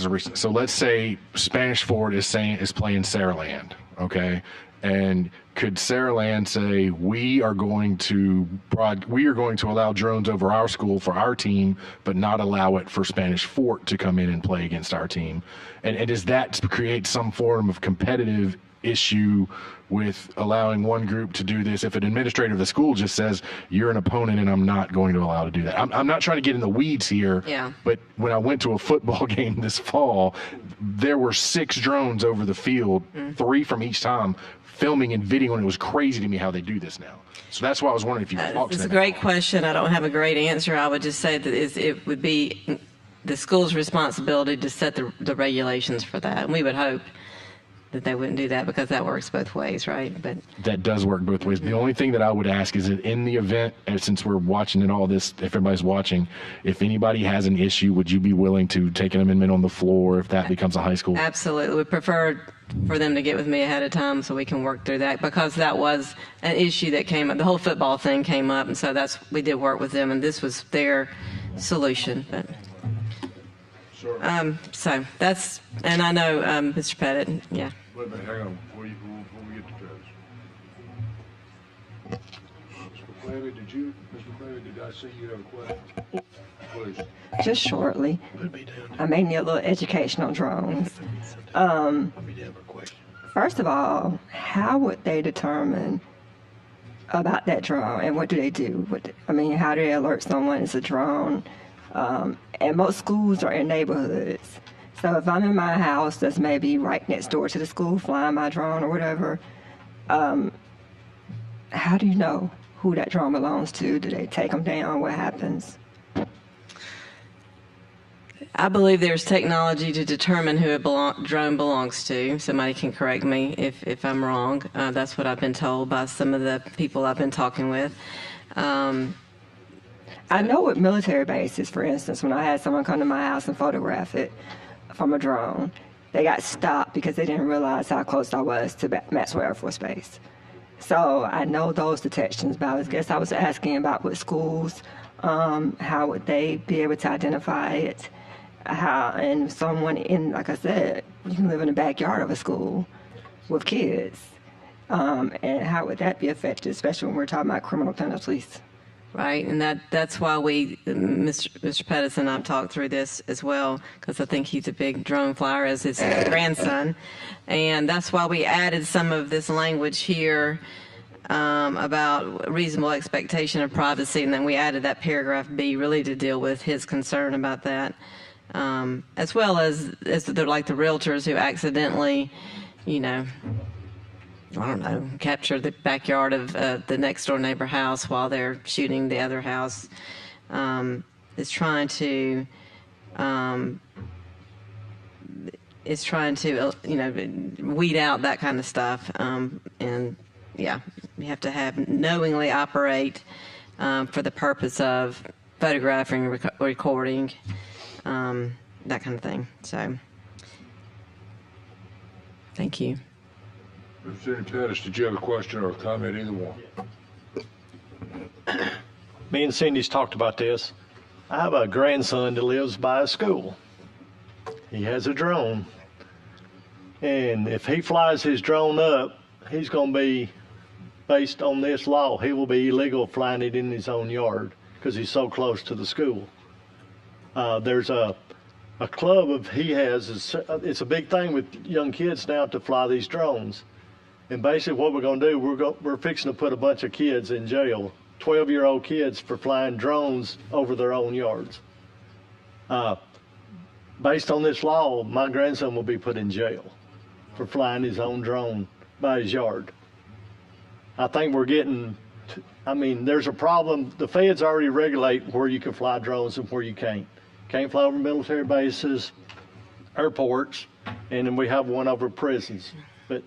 recent. So let's say Spanish Fort is playing Saraland, okay? And could Saraland say we are going to allow drones over our school for our team, but not allow it for Spanish Fort to come in and play against our team? And does that create some form of competitive issue with allowing one group to do this if an administrator of the school just says you're an opponent and I'm not going to allow to do that? I'm not trying to get in the weeds here, but when I went to a football game this fall, there were 6 drones over the field, 3 from each time, filming and videoing. It was crazy to me how they do this now. So that's why I was wondering if you could talk to them. It's a great question. I don't have a great answer. I would just say that it would be the school's responsibility to set the regulations for that, and we would hope that they wouldn't do that because that works both ways, right? But that does work both ways. The only thing that I would ask is that in the event, and since we're watching it all this, if everybody's watching, if anybody has an issue, would you be willing to take an amendment on the floor if that becomes a high school? Absolutely. We prefer for them to get with me ahead of time so we can work through that, because that was an issue that came up. The whole football thing came up, and so we did work with them, and this was their solution. But so that's, and I know Mr. Pettit, yeah. Wait a minute, hang on, before we get to Travis. Mr. McClary, did I see you have a question? Please. Just shortly. I may need a little education on drones. First of all, how would they determine about that drone, and what do they do? How do they alert someone it's a drone? And most schools are in neighborhoods. So if I'm in my house that's maybe right next door to the school, flying my drone or whatever, how do you know who that drone belongs to? Do they take them down? What happens? I believe there's technology to determine who a drone belongs to. Somebody can correct me if I'm wrong. That's what I've been told by some of the people I've been talking with. I know with military bases, for instance, when I had someone come to my house and photograph it from a drone, they got stopped because they didn't realize how close I was to Maxwell Air Force Base. So I know those detections, but I guess I was asking about with schools, how would they be able to identify it? And someone like I said, you can live in the backyard of a school with kids. And how would that be affected, especially when we're talking about criminal penalties? Right, and that's why Mr. Pettis and I've talked through this as well, because I think he's a big drone flyer, as his grandson, and that's why we added some of this language here about reasonable expectation of privacy, and then we added that paragraph B really to deal with his concern about that, as well as they're like the realtors who accidentally, I don't know, capture the backyard of the next door neighbor house while they're shooting the other house. Is trying to weed out that kind of stuff. And yeah, you have to knowingly operate for the purpose of photographing, recording, that kind of thing. So, thank you. Representative Pettis, did you have a question or a comment, either one? Me and Cindy's talked about this. I have a grandson that lives by a school. He has a drone. And if he flies his drone up, he's going to be, based on this law, he will be illegal flying it in his own yard because he's so close to the school. There's a club he has, it's a big thing with young kids now to fly these drones. And basically what we're going to do, we're fixing to put a bunch of kids in jail, 12-year-old kids for flying drones over their own yards. Based on this law, my grandson will be put in jail for flying his own drone by his yard. I think we're getting, there's a problem. The feds already regulate where you can fly drones and where you can't. Can't fly over military bases, airports, and then we have one over prisons. But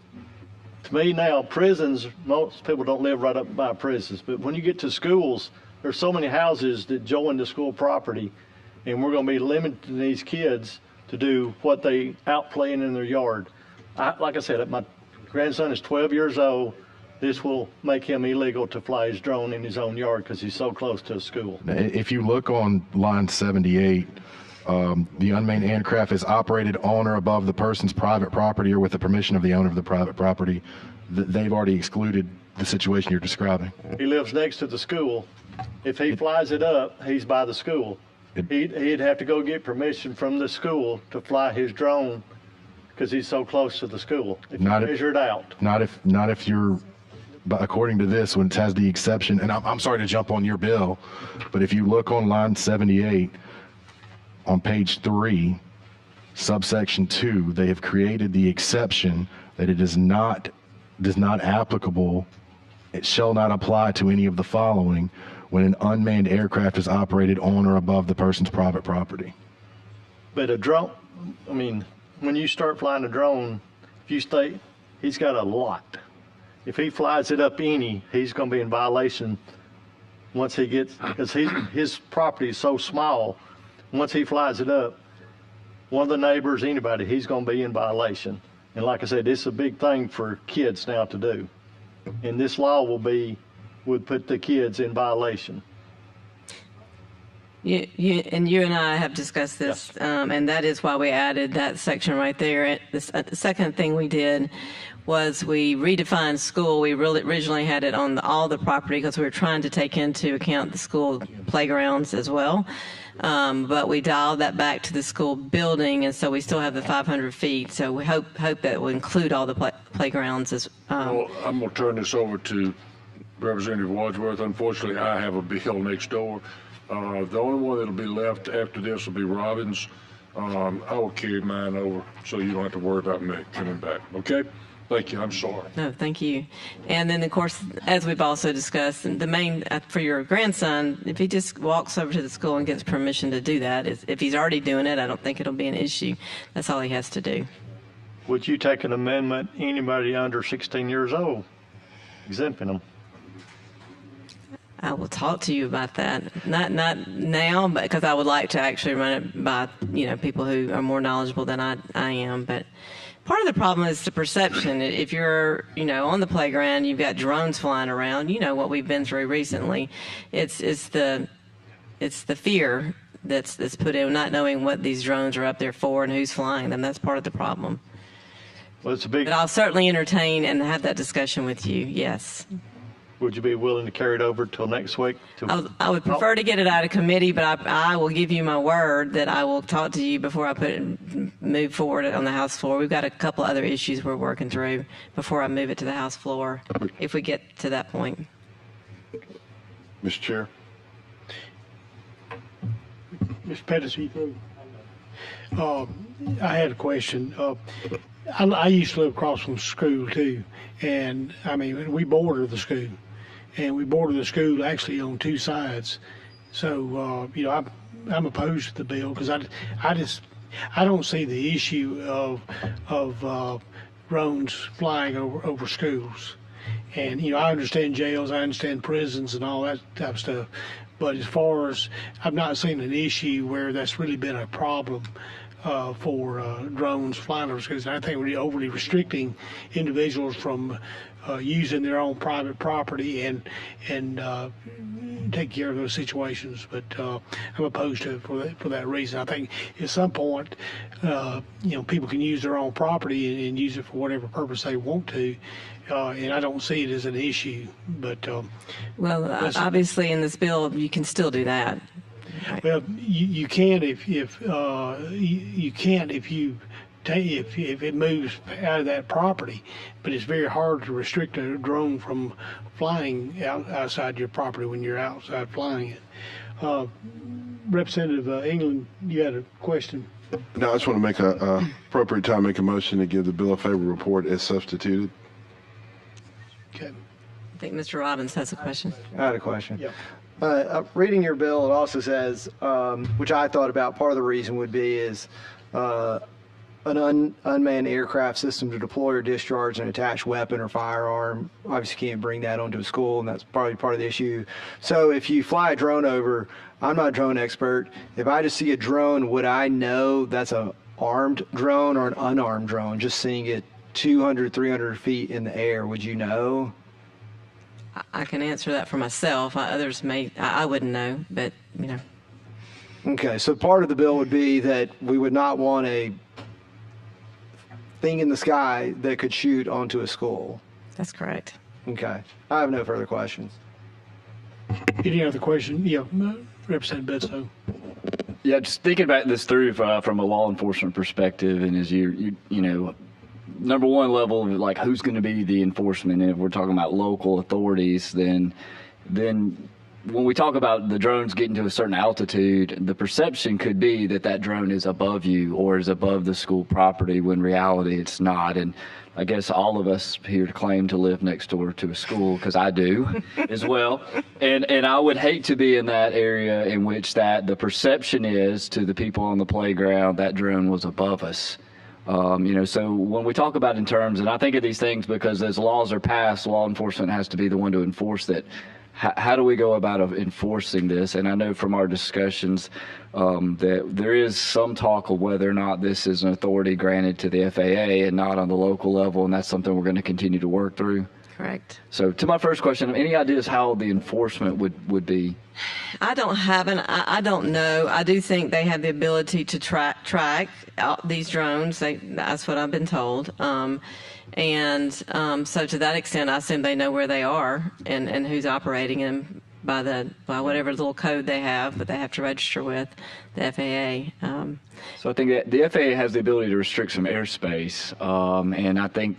to me now, prisons, most people don't live right up by prisons, but when you get to schools, there's so many houses that join the school property, and we're going to be limiting these kids to do what they out playing in their yard. Like I said, my grandson is 12 years old. This will make him illegal to fly his drone in his own yard because he's so close to a school. If you look on line 78, the unmanned aircraft is operated on or above the person's private property or with the permission of the owner of the private property. They've already excluded the situation you're describing. He lives next to the school. If he flies it up, he's by the school. He'd have to go get permission from the school to fly his drone because he's so close to the school. If you measure it out. Not if you're, but according to this, when it has the exception, and I'm sorry to jump on your bill, but if you look on line 78, on page 3, subsection 2, they have created the exception that it is not applicable, it shall not apply to any of the following when an unmanned aircraft is operated on or above the person's private property. But a drone, when you start flying a drone, he's got a lot. If he flies it up he's going to be in violation once he gets, because his property is so small. Once he flies it up, one of the neighbors, anybody, he's going to be in violation. And like I said, it's a big thing for kids now to do. And this law would put the kids in violation. You and I have discussed this, yes. And that is why we added that section right there. The second thing we did was we redefined school. We originally had it on all the property because we were trying to take into account the school playgrounds as well. But we dialed that back to the school building, and so we still have the 500 feet. So we hope that will include all the playgrounds. Well, I'm going to turn this over to Representative Wadsworth. Unfortunately, I have a bill next door. The only one that'll be left after this will be Robbins. I will carry mine over, so you don't have to worry about me coming back. Okay? Thank you. I'm sorry. No, thank you. And then, of course, as we've also discussed, the main for your grandson, if he just walks over to the school and gets permission to do that, if he's already doing it, I don't think it'll be an issue. That's all he has to do. Would you take an amendment, anybody under 16 years old, exempting them? I will talk to you about that. Not now, but because I would like to actually run it by people who are more knowledgeable than I am. But part of the problem is the perception. If you're on the playground, you've got drones flying around. You know what we've been through recently. It's the fear that's put in, not knowing what these drones are up there for and who's flying them. That's part of the problem. Well, it's a big. But I'll certainly entertain and have that discussion with you. Yes. Would you be willing to carry it over till next week? I would prefer to get it out of committee, but I will give you my word that I will talk to you before I move forward on the House floor. We've got a couple other issues we're working through before I move it to the House floor, if we get to that point. Mr. Chair. Mr. Pettis, I had a question. I used to live across from school too, and I mean we border the school, and we border the school actually on two sides. So I'm opposed to the bill because I don't see the issue of drones flying over schools, and I understand jails, I understand prisons and all that type of stuff, but as far as I've not seen an issue where that's really been a problem. For drones flying over schools. I think we're overly restricting individuals from using their own private property and take care of those situations. But I'm opposed to it for that reason. I think at some point, people can use their own property and use it for whatever purpose they want to. And I don't see it as an issue. But obviously in this bill, you can still do that. Well, you can if it moves out of that property, but it's very hard to restrict a drone from flying outside your property when you're outside flying it. Representative England, you had a question. No, I just want to make a appropriate time make a motion to give the bill of favor report as substituted. Okay. I think Mr. Robbins has a question. I had a question. Yeah. Reading your bill, it also says, which I thought about, part of the reason would be is an unmanned aircraft system to deploy or discharge an attached weapon or firearm. Obviously can't bring that onto a school, and that's probably part of the issue. So if you fly a drone over, I'm not a drone expert. If I just see a drone, would I know that's an armed drone or an unarmed drone? Just seeing it 200, 300 feet in the air, would you know? I can answer that for myself. Others I wouldn't know, but Okay, so part of the bill would be that we would not want a thing in the sky that could shoot onto a school. That's correct. Okay, I have no further questions. Any other question? Yeah, Representative Bedsoe. Yeah, just thinking about this through from a law enforcement perspective, and as you number one level, like who's going to be the enforcement? And if we're talking about local authorities, then when we talk about the drones getting to a certain altitude, the perception could be that drone is above you or is above the school property, when in reality it's not. And I guess all of us here claim to live next door to a school, because I do as well. And I would hate to be in that area in which the perception is to the people on the playground that drone was above us. So when we talk about in terms, and I think of these things because as laws are passed, law enforcement has to be the one to enforce that. How do we go about enforcing this? And I know from our discussions that there is some talk of whether or not this is an authority granted to the FAA and not on the local level, and that's something we're going to continue to work through. Correct. So to my first question, any ideas how the enforcement would be? I don't know. I do think they have the ability to track out these drones. That's what I've been told. So to that extent, I assume they know where they are and who's operating them. by whatever little code they have, but they have to register with the FAA. So I think that the FAA has the ability to restrict some airspace, and I think,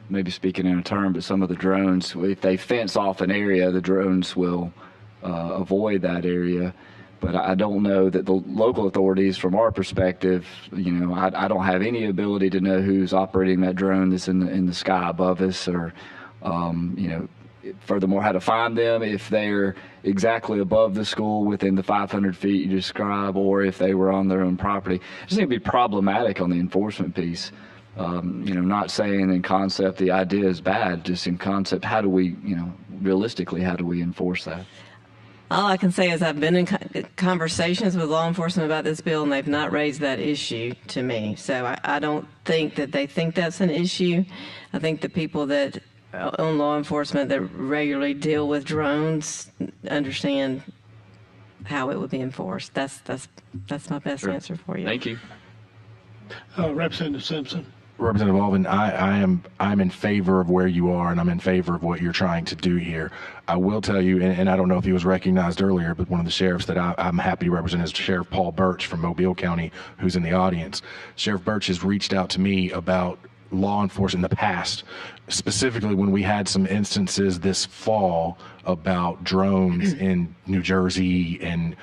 maybe speaking in a term, but some of the drones, if they fence off an area, the drones will avoid that area. But I don't know that the local authorities, from our perspective, I don't have any ability to know who's operating that drone that's in the sky above us, or furthermore, how to find them if they're exactly above the school within the 500 feet you describe, or if they were on their own property. It's going to be problematic on the enforcement piece. Not saying in concept the idea is bad, just in concept, how do we, realistically, how do we enforce that? All I can say is I've been in conversations with law enforcement about this bill, and they've not raised that issue to me. So I don't think that they think that's an issue. I think the people that on law enforcement that regularly deal with drones understand how it would be enforced. That's my best answer for you. Thank you. Representative Simpson. Representative Almond, I'm in favor of where you are, and I'm in favor of what you're trying to do here. I will tell you, and I don't know if he was recognized earlier, but one of the sheriffs that I'm happy to represent is Sheriff Paul Birch from Mobile County, who's in the audience. Sheriff Birch has reached out to me about law enforcement in the past, specifically when we had some instances this fall about drones in New Jersey, and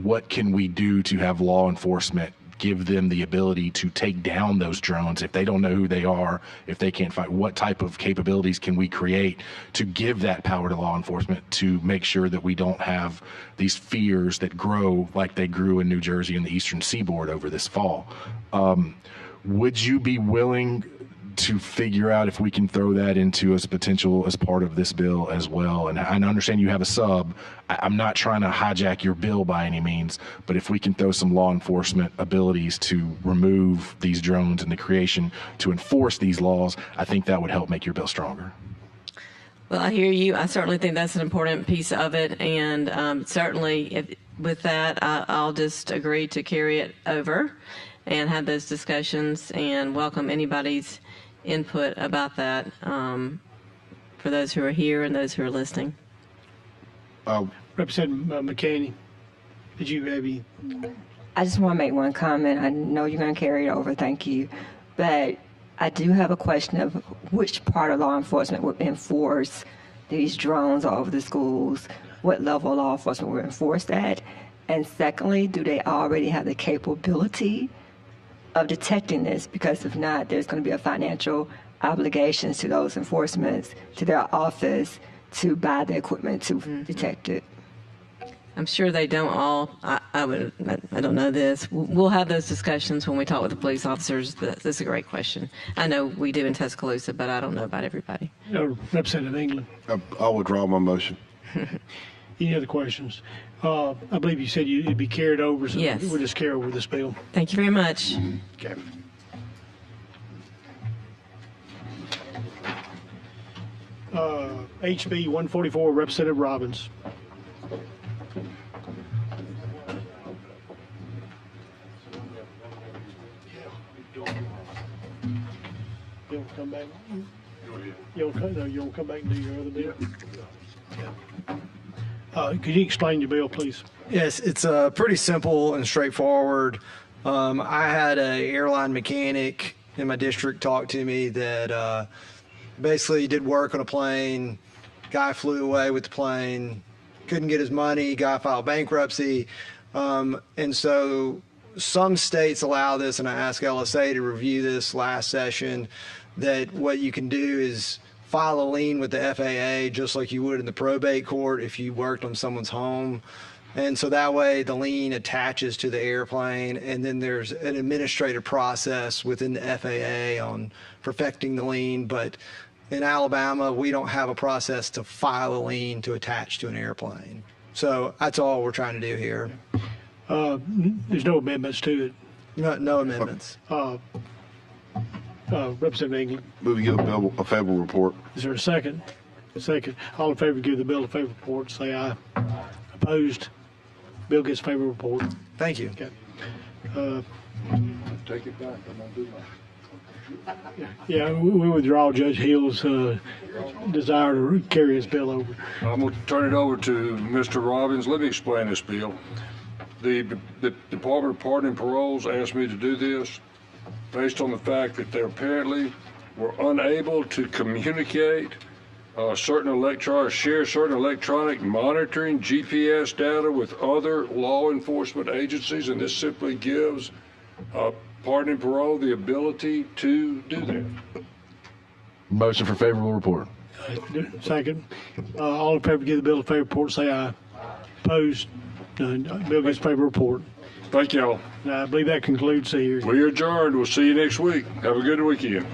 what can we do to have law enforcement give them the ability to take down those drones if they don't know who they are, if they can't fight. What type of capabilities can we create to give that power to law enforcement to make sure that we don't have these fears that grow like they grew in New Jersey and the Eastern Seaboard over this fall? Would you be willing to figure out if we can throw that into as potential as part of this bill as well? And I understand you have a sub. I'm not trying to hijack your bill by any means, but if we can throw some law enforcement abilities to remove these drones and the creation to enforce these laws, I think that would help make your bill stronger. Well, I hear you. I certainly think that's an important piece of it, and certainly with that, I'll just agree to carry it over and have those discussions and welcome anybody's input about that for those who are here and those who are listening. Representative McKinney, did you have any? I just want to make one comment. I know you're going to carry it over, thank you. But I do have a question of which part of law enforcement would enforce these drones all over the schools. What level of law enforcement would enforce that? And secondly, do they already have the capability of detecting this? Because if not, there's going to be a financial obligations to those enforcements, to their office, to buy the equipment to detect it. I'm sure they don't all. I don't know this. We'll have those discussions when we talk with the police officers. That's a great question. I know we do in Tuscaloosa, but I don't know about everybody. Representative England. I'll withdraw my motion. Any other questions? I believe you said it'd be carried over, so yes. We'll just carry over this bill. Thank you very much. Okay. HB 144, Representative Robbins. You want to come back? You want to come back and do your other bill? Could you explain your bill, please? Yes, it's pretty simple and straightforward. I had an airline mechanic in my district talk to me that basically did work on a plane. Guy flew away with the plane, couldn't get his money, guy filed bankruptcy. And so some states allow this, and I asked LSA to review this last session, that what you can do is file a lien with the FAA just like you would in the probate court if you worked on someone's home. And so that way the lien attaches to the airplane, and then there's an administrative process within the FAA on perfecting the lien. But in Alabama, we don't have a process to file a lien to attach to an airplane. So that's all we're trying to do here. There's no amendments to it. No amendments. Representative England. Move to give the bill a favorable report. Is there a second? Second. All in favor, give the bill a favorable report. Say aye. Opposed? Bill gets favorable report. Thank you. Okay. Take it back. I'm gonna do Yeah, we withdraw Judge Hill's desire to carry his bill over. I'm going to turn it over to Mr. Robbins. Let me explain this bill. The Department of Pardon and Paroles asked me to do this based on the fact that they apparently were unable to communicate share certain electronic monitoring GPS data with other law enforcement agencies, and this simply gives Pardon and Parole the ability to do that. Motion for favorable report. Second. All in favor, give the bill a favorable report, say aye. Opposed? None. Bill gets favorable report. Thank y'all. I believe that concludes the hearing. We are adjourned. We'll see you next week. Have a good weekend.